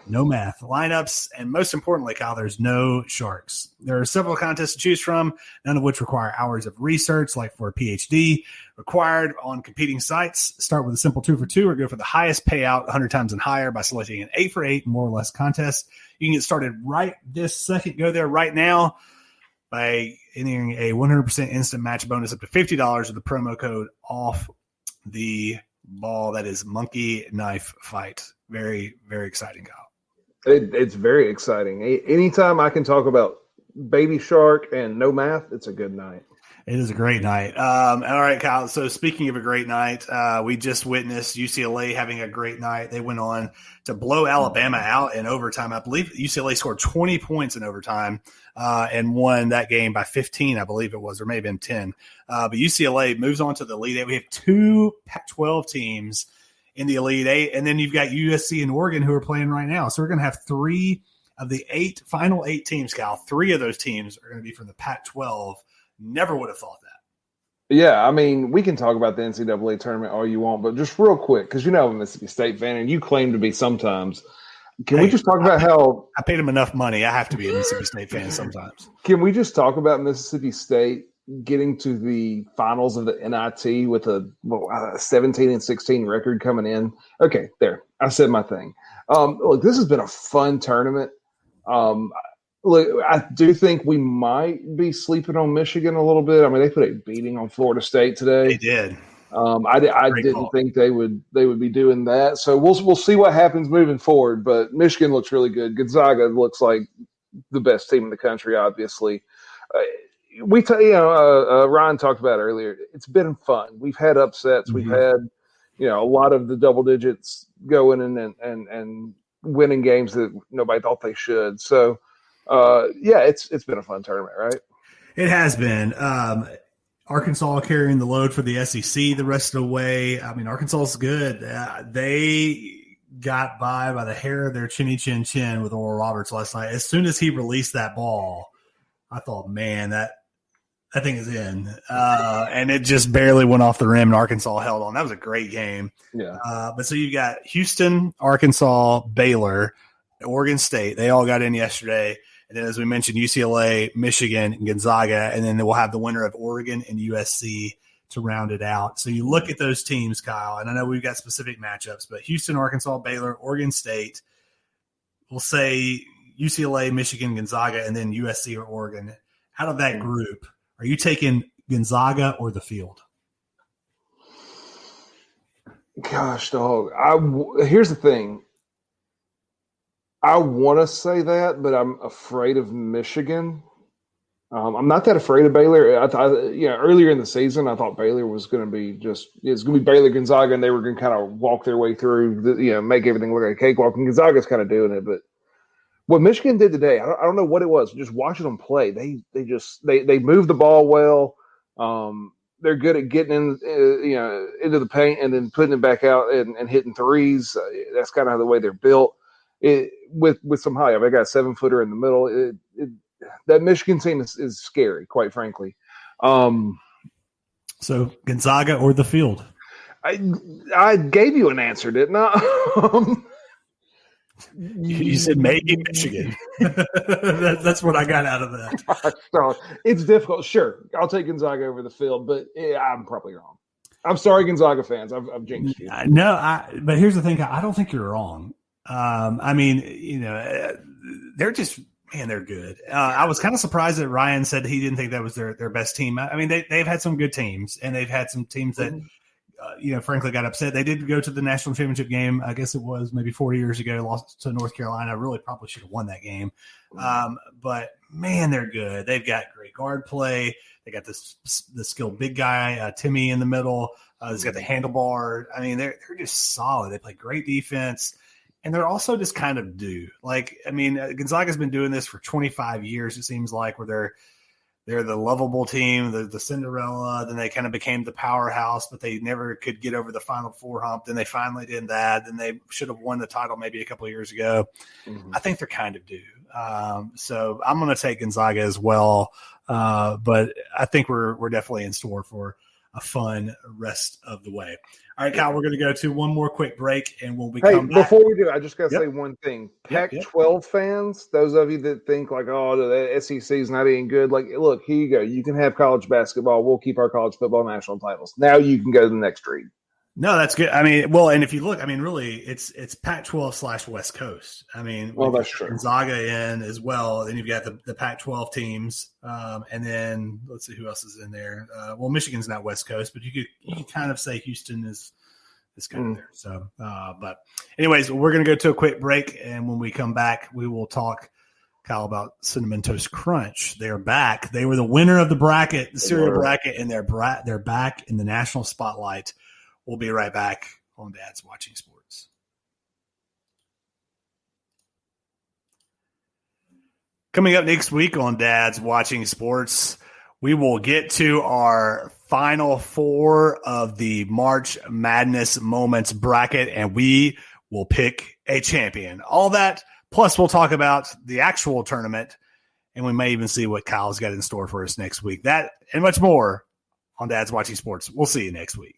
No math. Lineups, and most importantly, Kyle, there's no sharks. There are several contests to choose from, none of which require hours of research, like for a PhD, required on competing sites. Start with a simple 2 for 2 or go for the highest payout 100 times and higher by selecting an 8 for 8 more or less contest. You can get started right this second. Go there right now by entering a 100% instant match bonus up to $50 with the promo code off the ball. That is Monkey Knife Fight. Very, very exciting, Kyle. It's very exciting. Anytime I can talk about Baby Shark and no math, it's a good night. It is a great night. All right, Kyle. So speaking of a great night, we just witnessed UCLA having a great night. They went on to blow Alabama out in overtime. I believe UCLA scored 20 points in overtime and won that game by 15, I believe it was, or maybe been 10. But UCLA moves on to the Elite Eight. We have 2 Pac-12 teams in the Elite Eight, and then you've got USC and Oregon who are playing right now. So we're going to have 3 of the final 8 teams, Cal. 3 of those teams are going to be from the Pac-12. Never would have thought that. Yeah, I mean, we can talk about the NCAA tournament all you want, but just real quick, because I'm a Mississippi State fan, and you claim to be sometimes. Can we just talk about how I paid him enough money? I have to be a Mississippi State fan sometimes. Can we just talk about Mississippi State getting to the finals of the NIT with a 17-16 record coming in? Okay, there. I said my thing. Look, this has been a fun tournament. Look, I do think we might be sleeping on Michigan a little bit. I mean, they put a beating on Florida State today. They did. I didn't think they would be doing that. So we'll see what happens moving forward. But Michigan looks really good. Gonzaga looks like the best team in the country, obviously. Ryan talked about earlier. It's been fun. We've had upsets. We've had a lot of the double digits going and winning games that nobody thought they should. So. It's been a fun tournament, right? It has been. Arkansas carrying the load for the SEC the rest of the way. I mean, Arkansas is good. They got by the hair of their chinny chin chin with Oral Roberts last night. As soon as he released that ball, I thought, man, that thing is in. And it just barely went off the rim, and Arkansas held on. That was a great game. Yeah. But so you've got Houston, Arkansas, Baylor, Oregon State. They all got in yesterday. And then, as we mentioned, UCLA, Michigan, and Gonzaga. And then we'll have the winner of Oregon and USC to round it out. So you look at those teams, Kyle, and I know we've got specific matchups, but Houston, Arkansas, Baylor, Oregon State, we'll say UCLA, Michigan, Gonzaga, and then USC or Oregon. Out of that group, are you taking Gonzaga or the field? Gosh, dog. Here's the thing. I want to say that, but I'm afraid of Michigan. I'm not that afraid of Baylor. Earlier in the season, I thought Baylor was going to be it's going to be Baylor Gonzaga, and they were going to kind of walk their way through, make everything look like a cakewalk. And Gonzaga's kind of doing it, but what Michigan did today, I don't know what it was. Just watching them play, they move the ball well. They're good at getting into the paint and then putting it back out and hitting threes. That's kind of the way they're built. With some height, I got a 7-footer in the middle. That Michigan team is scary, quite frankly. So Gonzaga or the field? I gave you an answer, didn't I? You said maybe Michigan. That's what I got out of that. It's difficult. Sure, I'll take Gonzaga over the field, but I'm probably wrong. I'm sorry, Gonzaga fans. I've jinxed you. But here's the thing. I don't think you're wrong. I mean, they're just Man, they're good. I was kind of surprised that Ryan said he didn't think that was their best team. I mean, they've had some good teams, and they've had some teams that, frankly, got upset. They did go to the national championship game. I guess it was maybe 4 years ago, lost to North Carolina. Really probably should have won that game. But, man, they're good. They've got great guard play. They got the skilled big guy, Timmy, in the middle. He's got the handlebar. I mean, they're just solid. They play great defense. And they're also just kind of due. Like, I mean, Gonzaga's been doing this for 25 years, it seems like, where they're the lovable team, the Cinderella. Then they kind of became the powerhouse, but they never could get over the Final Four hump. Then they finally did that. Then they should have won the title maybe a couple of years ago. Mm-hmm. I think they're kind of due. So I'm going to take Gonzaga as well. But I think we're definitely in store for a fun rest of the way. All right, Kyle, we're going to go to one more quick break, and we'll be come back. Before we do, I just got to say one thing. Pac-12 fans, those of you that think like, oh, the SEC is not even good, like, look, here you go. You can have college basketball. We'll keep our college football national titles. Now you can go to the next read. No, that's good. I mean, well, and if you look, I mean, really, it's Pac-12 / West Coast. I mean, that's true. Gonzaga in as well. Then you've got the Pac-12 teams, and then let's see who else is in there. Well, Michigan's not West Coast, but you could kind of say Houston is kind of there. So, but anyways, we're going to go to a quick break, and when we come back, we will talk, Kyle, about Cinnamon Toast Crunch. They're back. They were the winner of the bracket, the cereal bracket, and they're back in the national spotlight. We'll be right back on Dad's Watching Sports. Coming up next week on Dad's Watching Sports, we will get to our final four of the March Madness Moments bracket, and we will pick a champion. All that, plus we'll talk about the actual tournament, and we may even see what Kyle's got in store for us next week. That and much more on Dad's Watching Sports. We'll see you next week.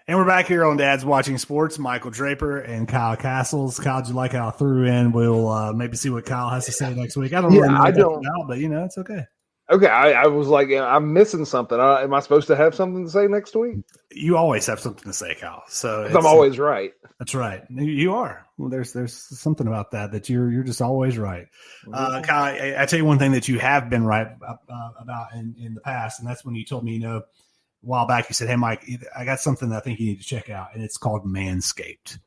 And we're back here on Dad's Watching Sports. Michael Draper and Kyle Castles. Kyle, did you like how I threw in? We'll maybe see what Kyle has to say next week. I don't really know what that's about, but, it's okay. Okay, I was like, I'm missing something. Am I supposed to have something to say next week? You always have something to say, Kyle. So I'm always right. That's right. You are. Well, there's something about that you're just always right. Kyle, I tell you one thing that you have been right about in the past, and that's when you told me, a while back, you said, "Hey, Mike, I got something that I think you need to check out, and it's called Manscaped."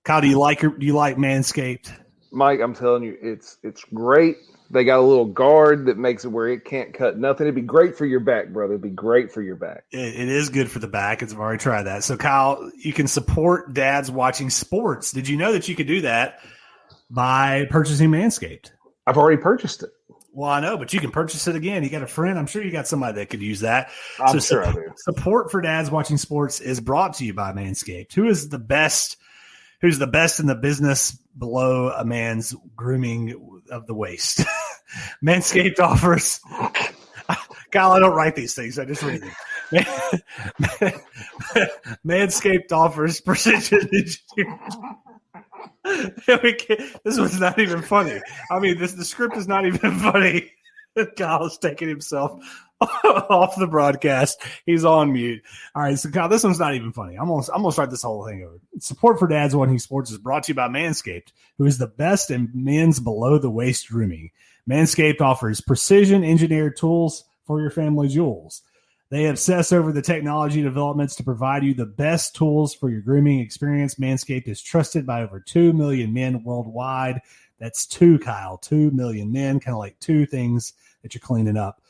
Kyle, do you like Manscaped? Mike, I'm telling you, it's great. They got a little guard that makes it where it can't cut nothing. It'd be great for your back, brother. It'd be great for your back. It is good for the back. I've already tried that. So, Kyle, you can support Dad's Watching Sports. Did you know that you could do that by purchasing Manscaped? I've already purchased it. Well, I know, but you can purchase it again. You got a friend. I'm sure you got somebody that could use that. I'm sure I do. Support for Dad's Watching Sports is brought to you by Manscaped. Who's the best in the business below a man's grooming of the waist? Manscaped offers – Kyle, I don't write these things. I just read them. Manscaped offers precision engineering. This one's not even funny. I mean, the script is not even funny. Kyle is taking himself off the broadcast. He's on mute. All right, so Kyle, this one's not even funny. I'm gonna start this whole thing over. Support for Dad's Watching Sports is brought to you by Manscaped, who is the best in men's below the waist grooming. Manscaped offers precision engineered tools for your family jewels. They obsess over the technology developments to provide you the best tools for your grooming experience. Manscaped is trusted by over 2 million men worldwide. That's 2, Kyle, 2 million men, kind of like 2 things that you're cleaning up.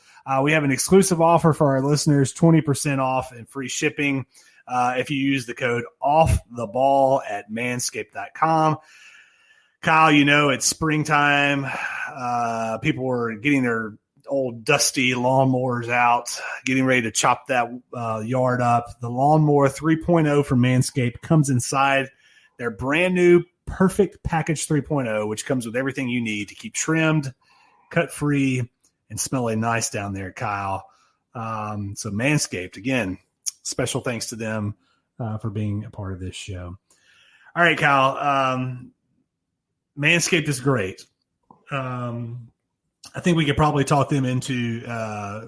We have an exclusive offer for our listeners, 20% off and free shipping if you use the code OFFTHEBALL at manscaped.com. Kyle, it's springtime. People are getting their old dusty lawnmowers out, getting ready to chop that yard up. The Lawnmower 3.0 from Manscaped comes inside their brand new Perfect Package 3.0, which comes with everything you need to keep trimmed, cut free, and smelling nice down there, Kyle. So Manscaped, again, special thanks to them for being a part of this show. All right, Kyle. Manscaped is great. I think we could probably talk them into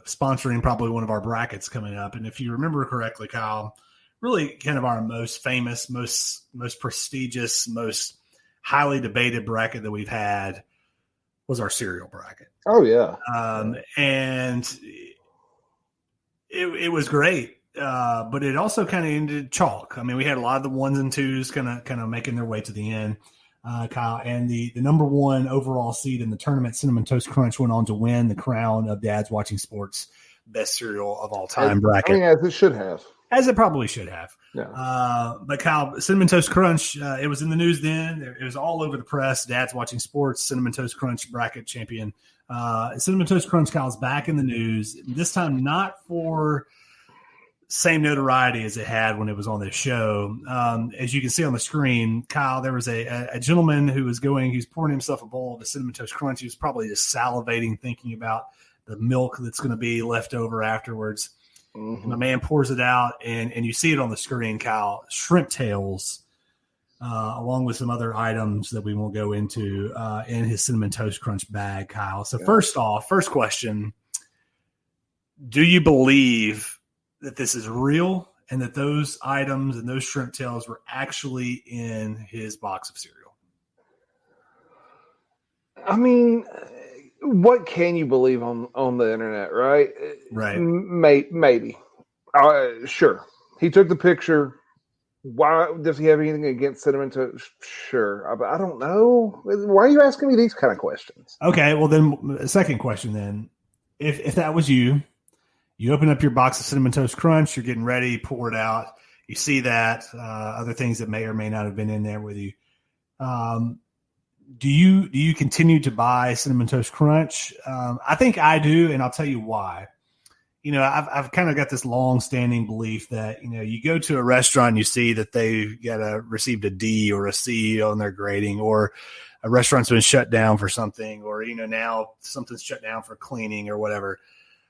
sponsoring probably one of our brackets coming up. And if you remember correctly, Kyle, really kind of our most famous, most prestigious, most highly debated bracket that we've had was our cereal bracket. Oh yeah. And it was great. But it also kind of ended chalk. I mean, we had a lot of the 1s and 2s kind of making their way to the end, Kyle. And the number 1 overall seed in the tournament, Cinnamon Toast Crunch, went on to win the crown of Dad's Watching Sports best cereal of all time bracket. I mean, as it should have. As it probably should have. Yeah. But Kyle, Cinnamon Toast Crunch, it was in the news then. It was all over the press. Dad's Watching Sports, Cinnamon Toast Crunch bracket champion. Cinnamon Toast Crunch, Kyle's back in the news. This time not for same notoriety as it had when it was on this show. As you can see on the screen, Kyle, there was a gentleman who was pouring himself a bowl of the Cinnamon Toast Crunch. He was probably just salivating, thinking about the milk that's going to be left over afterwards. Mm-hmm. And the man pours it out, and you see it on the screen, Kyle, shrimp tails, along with some other items that we won't go into in his Cinnamon Toast Crunch bag, Kyle. So first question, do you believe that this is real and that those items and those shrimp tails were actually in his box of cereal? I mean, what can you believe on the internet, right? Right. Maybe. Sure. He took the picture. Why does he have anything against Cinnamon Toast? Sure. I don't know. Why are you asking me these kind of questions? Okay. Well, then second question then. If that was you open up your box of Cinnamon Toast Crunch, you're getting ready, pour it out. You see that, other things that may or may not have been in there with you. Do you continue to buy Cinnamon Toast Crunch? I think I do, and I'll tell you why. You know, I've kind of got this long-standing belief that, you know, you go to a restaurant and you see that they've received a D or a C on their grading, or a restaurant's been shut down for something, or, you know, now something's shut down for cleaning or whatever.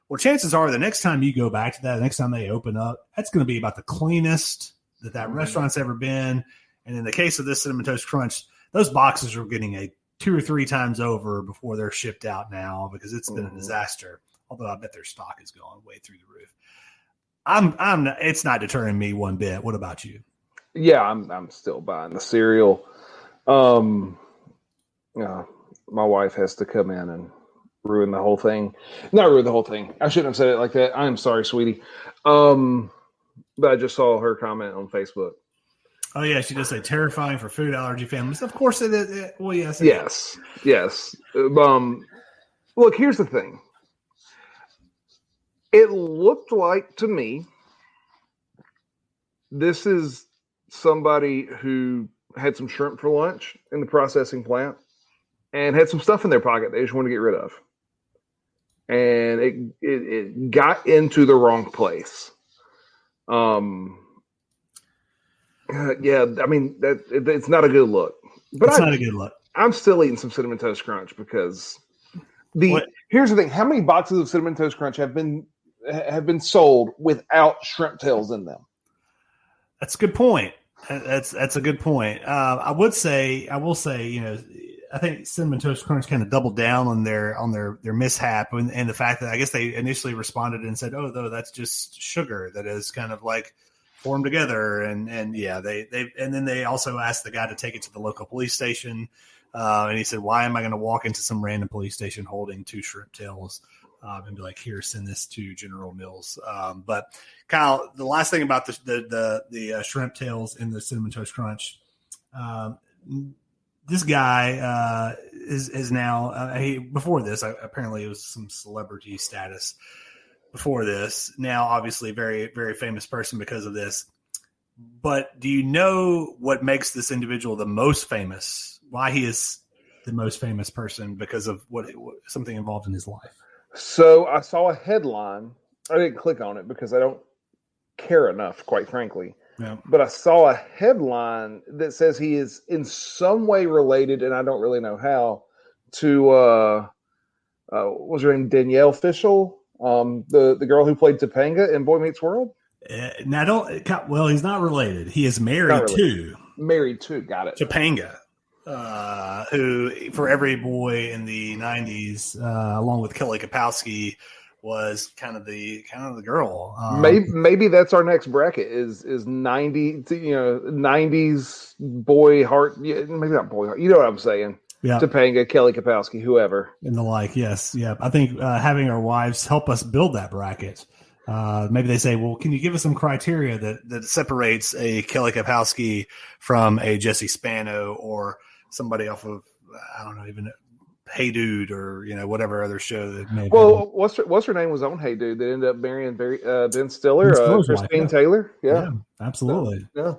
Well, chances are the next time you go back to that, the next time they open up, that's going to be about the cleanest that restaurant's ever been. And in the case of this Cinnamon Toast Crunch, those boxes are getting 2 or 3 times over before they're shipped out now, because it's been a disaster. Although I bet their stock is going way through the roof. It's not deterring me one bit. What about you? Yeah, I'm still buying the cereal. My wife has to come in and ruin the whole thing. Not ruin the whole thing. I shouldn't have said it like that. I am sorry, sweetie. But I just saw her comment on Facebook. Oh yeah, she does say terrifying for food allergy families. Of course it is. Well, yes. Yes. Look, here's the thing. It looked like to me, this is somebody who had some shrimp for lunch in the processing plant and had some stuff in their pocket they just want to get rid of. And it got into the wrong place. Yeah, I mean, it's not a good look. But it's not a good look. I'm still eating some Cinnamon Toast Crunch because here's the thing. How many boxes of Cinnamon Toast Crunch have been sold without shrimp tails in them? That's a good point. That's a good point. I will say, you know, I think Cinnamon Toast Crunch kind of doubled down on their mishap and the fact that I guess they initially responded and said, "Oh, no, that's just sugar that is kind of like formed together." And yeah, and then they also asked the guy to take it to the local police station, and he said, "Why am I going to walk into some random police station holding 2 shrimp tails?" And be like, "Here, send this to General Mills." But Kyle, the last thing about the shrimp tails in the Cinnamon Toast Crunch, this guy is now. Before this, apparently it was some celebrity status. Before this, now obviously very very famous person because of this. But do you know what makes this individual the most famous? Why he is the most famous person? Because of something involved in his life. So I saw a headline. I didn't click on it because I don't care enough, quite frankly. Yeah. But I saw a headline that says he is in some way related, and I don't really know how, to what was her name? Danielle Fishel, the girl who played Topanga in Boy Meets World. Well, he's not related. He is married to. Married to, got it. Topanga. Who, for every boy in the 90s, along with Kelly Kapowski, was kind of the girl. Maybe that's our next bracket is 90s boy heart. Yeah, maybe not boy heart. You know what I'm saying? Yeah. Topanga, Kelly Kapowski, whoever. And the like. Yes. Yeah. I think having our wives help us build that bracket. Maybe they say, well, can you give us some criteria that separates a Kelly Kapowski from a Jesse Spano or somebody off of, I don't know, even Hey Dude or, whatever other show that may have Well, what's her name was on Hey Dude that ended up marrying Ben Stiller, Christine wife, Taylor. Yeah, absolutely. So, yeah.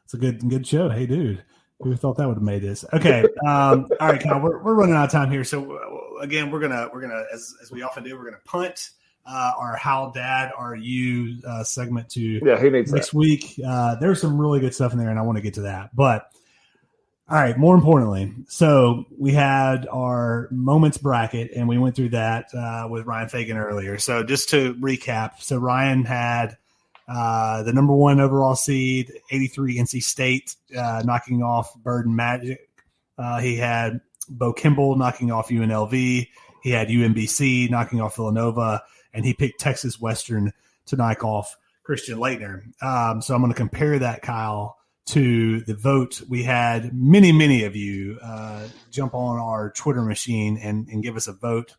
It's a good show. Hey Dude. Who thought that would have made this? Okay. All right, Kyle, we're running out of time here. So again, we're gonna as we often do, we're gonna punt our How Dad Are You segment to who needs next that? week. There's some really good stuff in there, and I want to get to that. But all right, more importantly, so we had our moments bracket, and we went through that with Ryan Fagan earlier. So just to recap, so Ryan had the number 1 overall seed, 83 NC State, knocking off Bird and Magic. He had Bo Kimball knocking off UNLV. He had UMBC knocking off Villanova, and he picked Texas Western to knock off Christian Laettner. So I'm going to compare that, Kyle, to the vote. We had many of you jump on our Twitter machine and give us a vote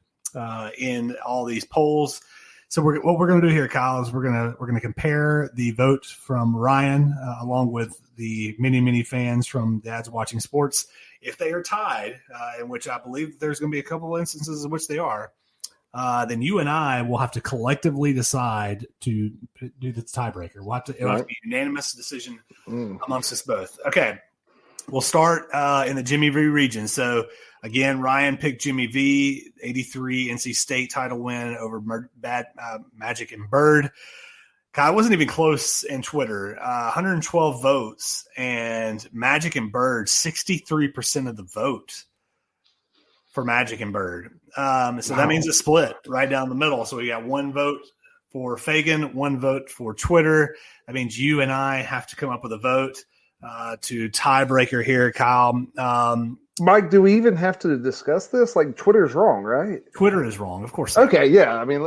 in all these polls. So what we're going to do here, Kyle, is we're going to compare the vote from Ryan along with the many fans from Dad's Watching Sports. If they are tied, in which I believe there's going to be a couple of instances in which they are, then you and I will have to collectively decide to do the tiebreaker. It'll have to be a unanimous decision amongst us both. Okay, we'll start in the Jimmy V region. So again, Ryan picked Jimmy V, 83 NC State title win over Magic and Bird. Kyle, wasn't even close in Twitter. 112 votes, and Magic and Bird, 63% of the vote for Magic and Bird. So that means a split right down the middle. So we got 1 vote for Fagan, 1 vote for Twitter. That means you and I have to come up with a vote to tiebreaker here, Kyle. Mike, do we even have to discuss this? Like, Twitter's wrong, right? Twitter is wrong, of course. Okay, yeah. I mean,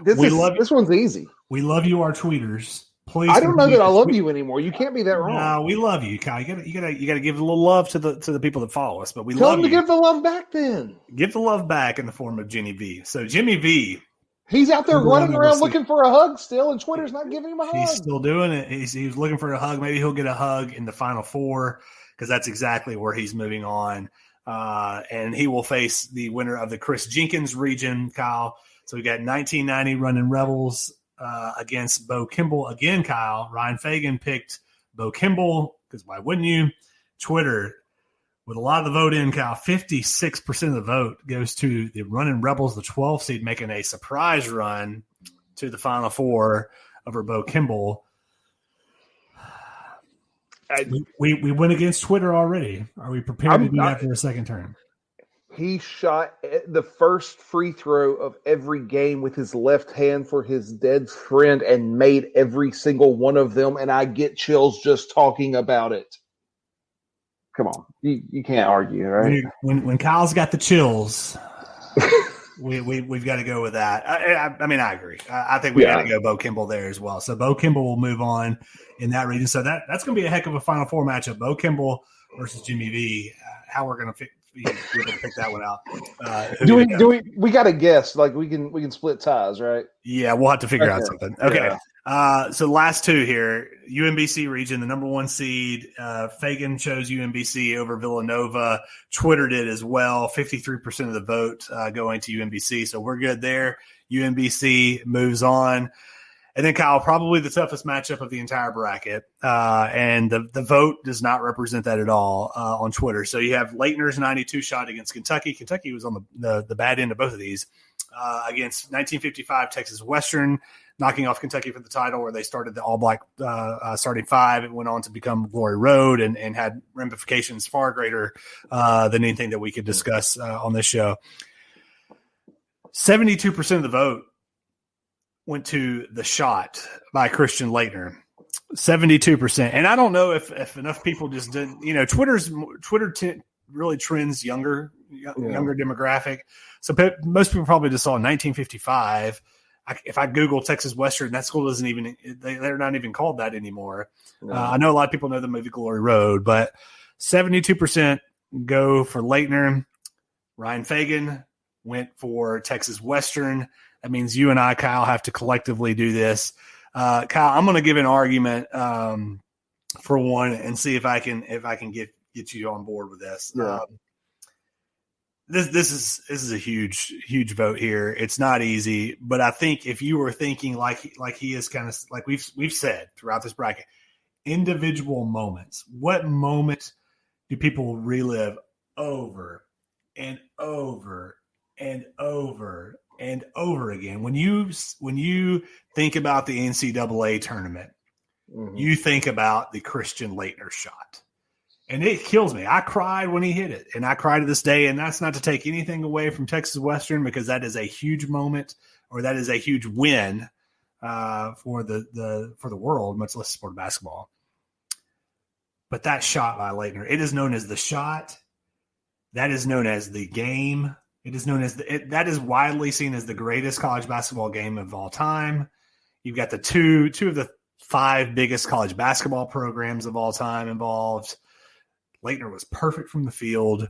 this one's easy. We love you, our tweeters. Please. I don't know that I love you anymore. You can't be that wrong. No, we love you, Kyle. You gotta give a little love to the people that follow us. But we Tell love them to you. give the love back then. Give the love back in the form of Jimmy V. So Jimmy V. He's out there running around looking for a hug still, and Twitter's not giving him a hug. He's still doing it. He's looking for a hug. Maybe he'll get a hug in the Final Four because that's exactly where he's moving on. And he will face the winner of the Chris Jenkins region, Kyle. So we got 1990 Running Rebels against Bo Kimball. Again, Kyle, Ryan Fagan picked Bo Kimball because why wouldn't you? Twitter, with a lot of the vote in, Kyle, 56% of the vote goes to the Running Rebels, the 12 seed, making a surprise run to the Final Four over Bo Kimball. We went against Twitter already. Are we prepared to do that for a second term? He shot the first free throw of every game with his left hand for his dead friend and made every single one of them, and I get chills just talking about it. Come on. You can't argue, right? When Kyle's got the chills, we've got to go with that. I mean, I agree. I think we got to go Bo Kimball there as well. So Bo Kimball will move on in that region. So that's going to be a heck of a Final Four matchup. Bo Kimball versus Jimmy V. How we're going to be able to pick that one out? We got to guess? Like we can split ties, right? Yeah, we'll have to figure out something. Okay. Yeah. So last two here, UMBC region, the number 1 seed. Fagan chose UMBC over Villanova. Twitter did as well. 53% of the vote going to UMBC. So we're good there. UMBC moves on. And then, Kyle, probably the toughest matchup of the entire bracket. And the vote does not represent that at all on Twitter. So you have Laettner's 92 shot against Kentucky. Kentucky was on the bad end of both of these. Against 1955 Texas Western, knocking off Kentucky for the title, where they started the all-black starting 5. It went on to become Glory Road and had ramifications far greater than anything that we could discuss on this show. 72% of the vote went to the shot by Christian Laettner. 72%. And I don't know if enough people just didn't, Twitter really trends younger demographic. So most people probably just saw 1955. if I Google Texas Western, that school doesn't even they're not even called that anymore. No. I know a lot of people know the movie Glory Road, but 72% go for Leitner. Ryan Fagan went for Texas Western. That means you and I, Kyle, have to collectively do this. Kyle, I'm going to give an argument for one and see if I can get you on board with this. Yeah. This is a huge vote here. It's not easy, but I think if you were thinking like he is, kind of like we've said throughout this bracket, individual moments. What moment do people relive over and over and over and over again? When you think about the NCAA tournament, you think about the Christian Leitner shot. And it kills me. I cried when he hit it, and I cry to this day. And that's not to take anything away from Texas Western, because that is a huge moment, or that is a huge win for the world, much less sport of basketball. But that shot by Leitner, it is known as the shot. That is known as the game. It is known as that is widely seen as the greatest college basketball game of all time. You've got the two of the 5 biggest college basketball programs of all time involved. Leitner was perfect from the field.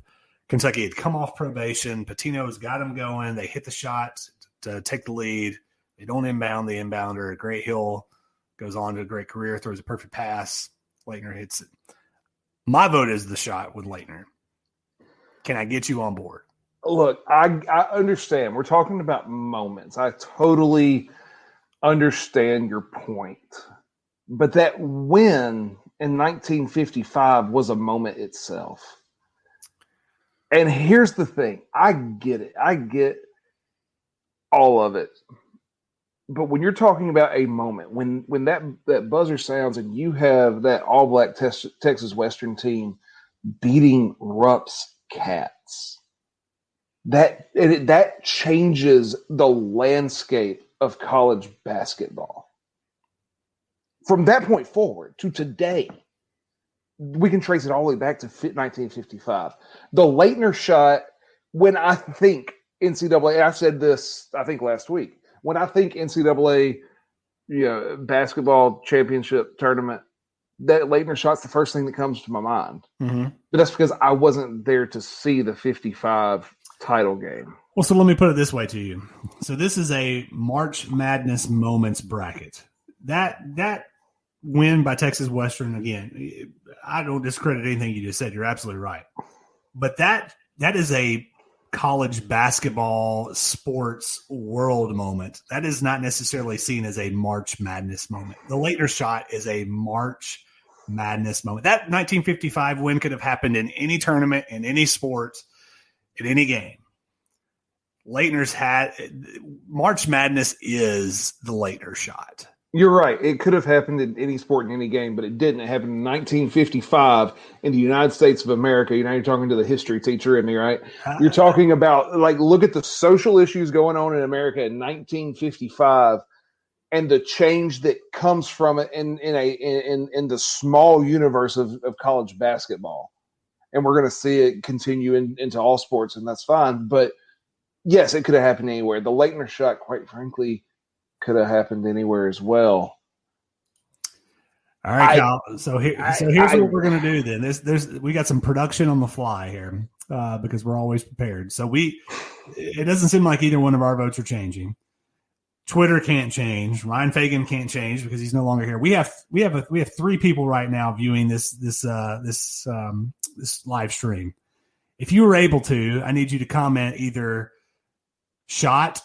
Kentucky had come off probation. Patino's got him going. They hit the shot to take the lead. They don't inbound the inbounder. Great Hill goes on to a great career, throws a perfect pass. Leitner hits it. My vote is the shot with Leitner. Can I get you on board? Look, I understand. We're talking about moments. I totally understand your point. But that win in 1955 was a moment itself. And here's the thing. I get it. I get all of it. But when you're talking about a moment, when that buzzer sounds and you have that all-black Texas Western team beating Rupp's Cats, that changes the landscape of college basketball. From that point forward to today, we can trace it all the way back to 1955. The Leitner shot, when I think NCAA, I said this, I think last week, when I think NCAA basketball championship tournament, that Leitner shot's the first thing that comes to my mind. Mm-hmm. But that's because I wasn't there to see the 55 title game. Well, so let me put it this way to you. So this is a March Madness moments bracket. That win by Texas Western, again, I don't discredit anything you just said. You're absolutely right. But that is a college basketball sports world moment. That is not necessarily seen as a March Madness moment. The Leitner shot is a March Madness moment. That 1955 win could have happened in any tournament, in any sport, in any game. Leitner's March Madness is the Leitner shot. You're right. It could have happened in any sport, in any game, but it didn't. It happened in 1955 in the United States of America. You know, you're talking to the history teacher in me, right? You're talking about, look at the social issues going on in America in 1955 and the change that comes from it in the small universe of college basketball. And we're going to see it continue into all sports, and that's fine. But, yes, it could have happened anywhere. The Leitner shot, quite frankly, could have happened anywhere as well. All right, Kyle. So here's what we're going to do then. We got some production on the fly here because we're always prepared. So it doesn't seem like either one of our votes are changing. Twitter can't change. Ryan Fagan can't change because he's no longer here. We have 3 people right now viewing this live stream. If you were able to, I need you to comment either shot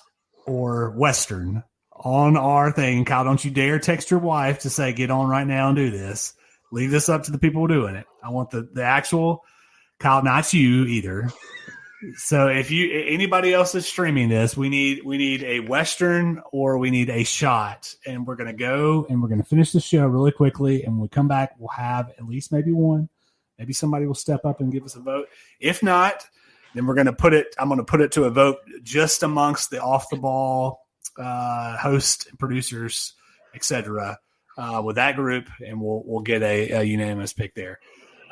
or Western on our thing. Kyle, don't you dare text your wife to say, get on right now and do this. Leave this up to the people doing it. I want the actual Kyle, not you either. So if anybody else is streaming this, we need a Western or we need a shot, and we're going to go and we're going to finish the show really quickly. And when we come back, we'll have at least maybe one, maybe somebody will step up and give us a vote. If not, then I'm going to put it to a vote just amongst the off the ball host, producers, etc. With that group, and we'll get a unanimous pick there.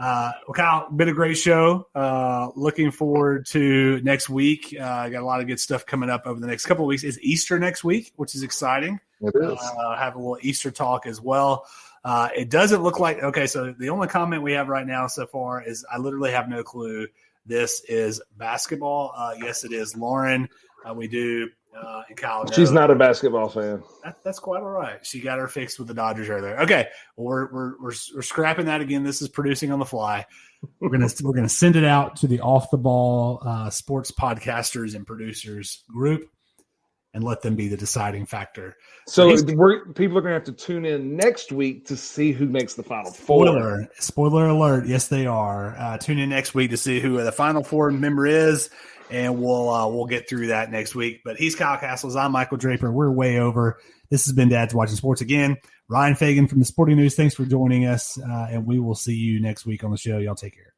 Well, Kyle, been a great show. Looking forward to next week. Got a lot of good stuff coming up over the next couple of weeks. It's Easter next week, which is exciting. It is. Have a little Easter talk as well. It doesn't look like – okay, so the only comment we have right now so far is I literally have no clue. This is basketball. Yes, it is. Lauren, we do and Kyle. She's not a basketball fan. That's quite all right. She got her fixed with the Dodgers earlier. Okay, well, we're scrapping that again. This is producing on the fly. We're gonna send it out to the Off the Ball sports podcasters and producers group, and let them be the deciding factor. So people are going to have to tune in next week to see who makes the Final Four. Spoiler alert. Yes, they are. Tune in next week to see who the Final Four member is, and we'll get through that next week. But he's Kyle Castles. I'm Michael Draper. We're way over. This has been Dad's Watching Sports again. Ryan Fagan from the Sporting News. Thanks for joining us, and we will see you next week on the show. Y'all take care.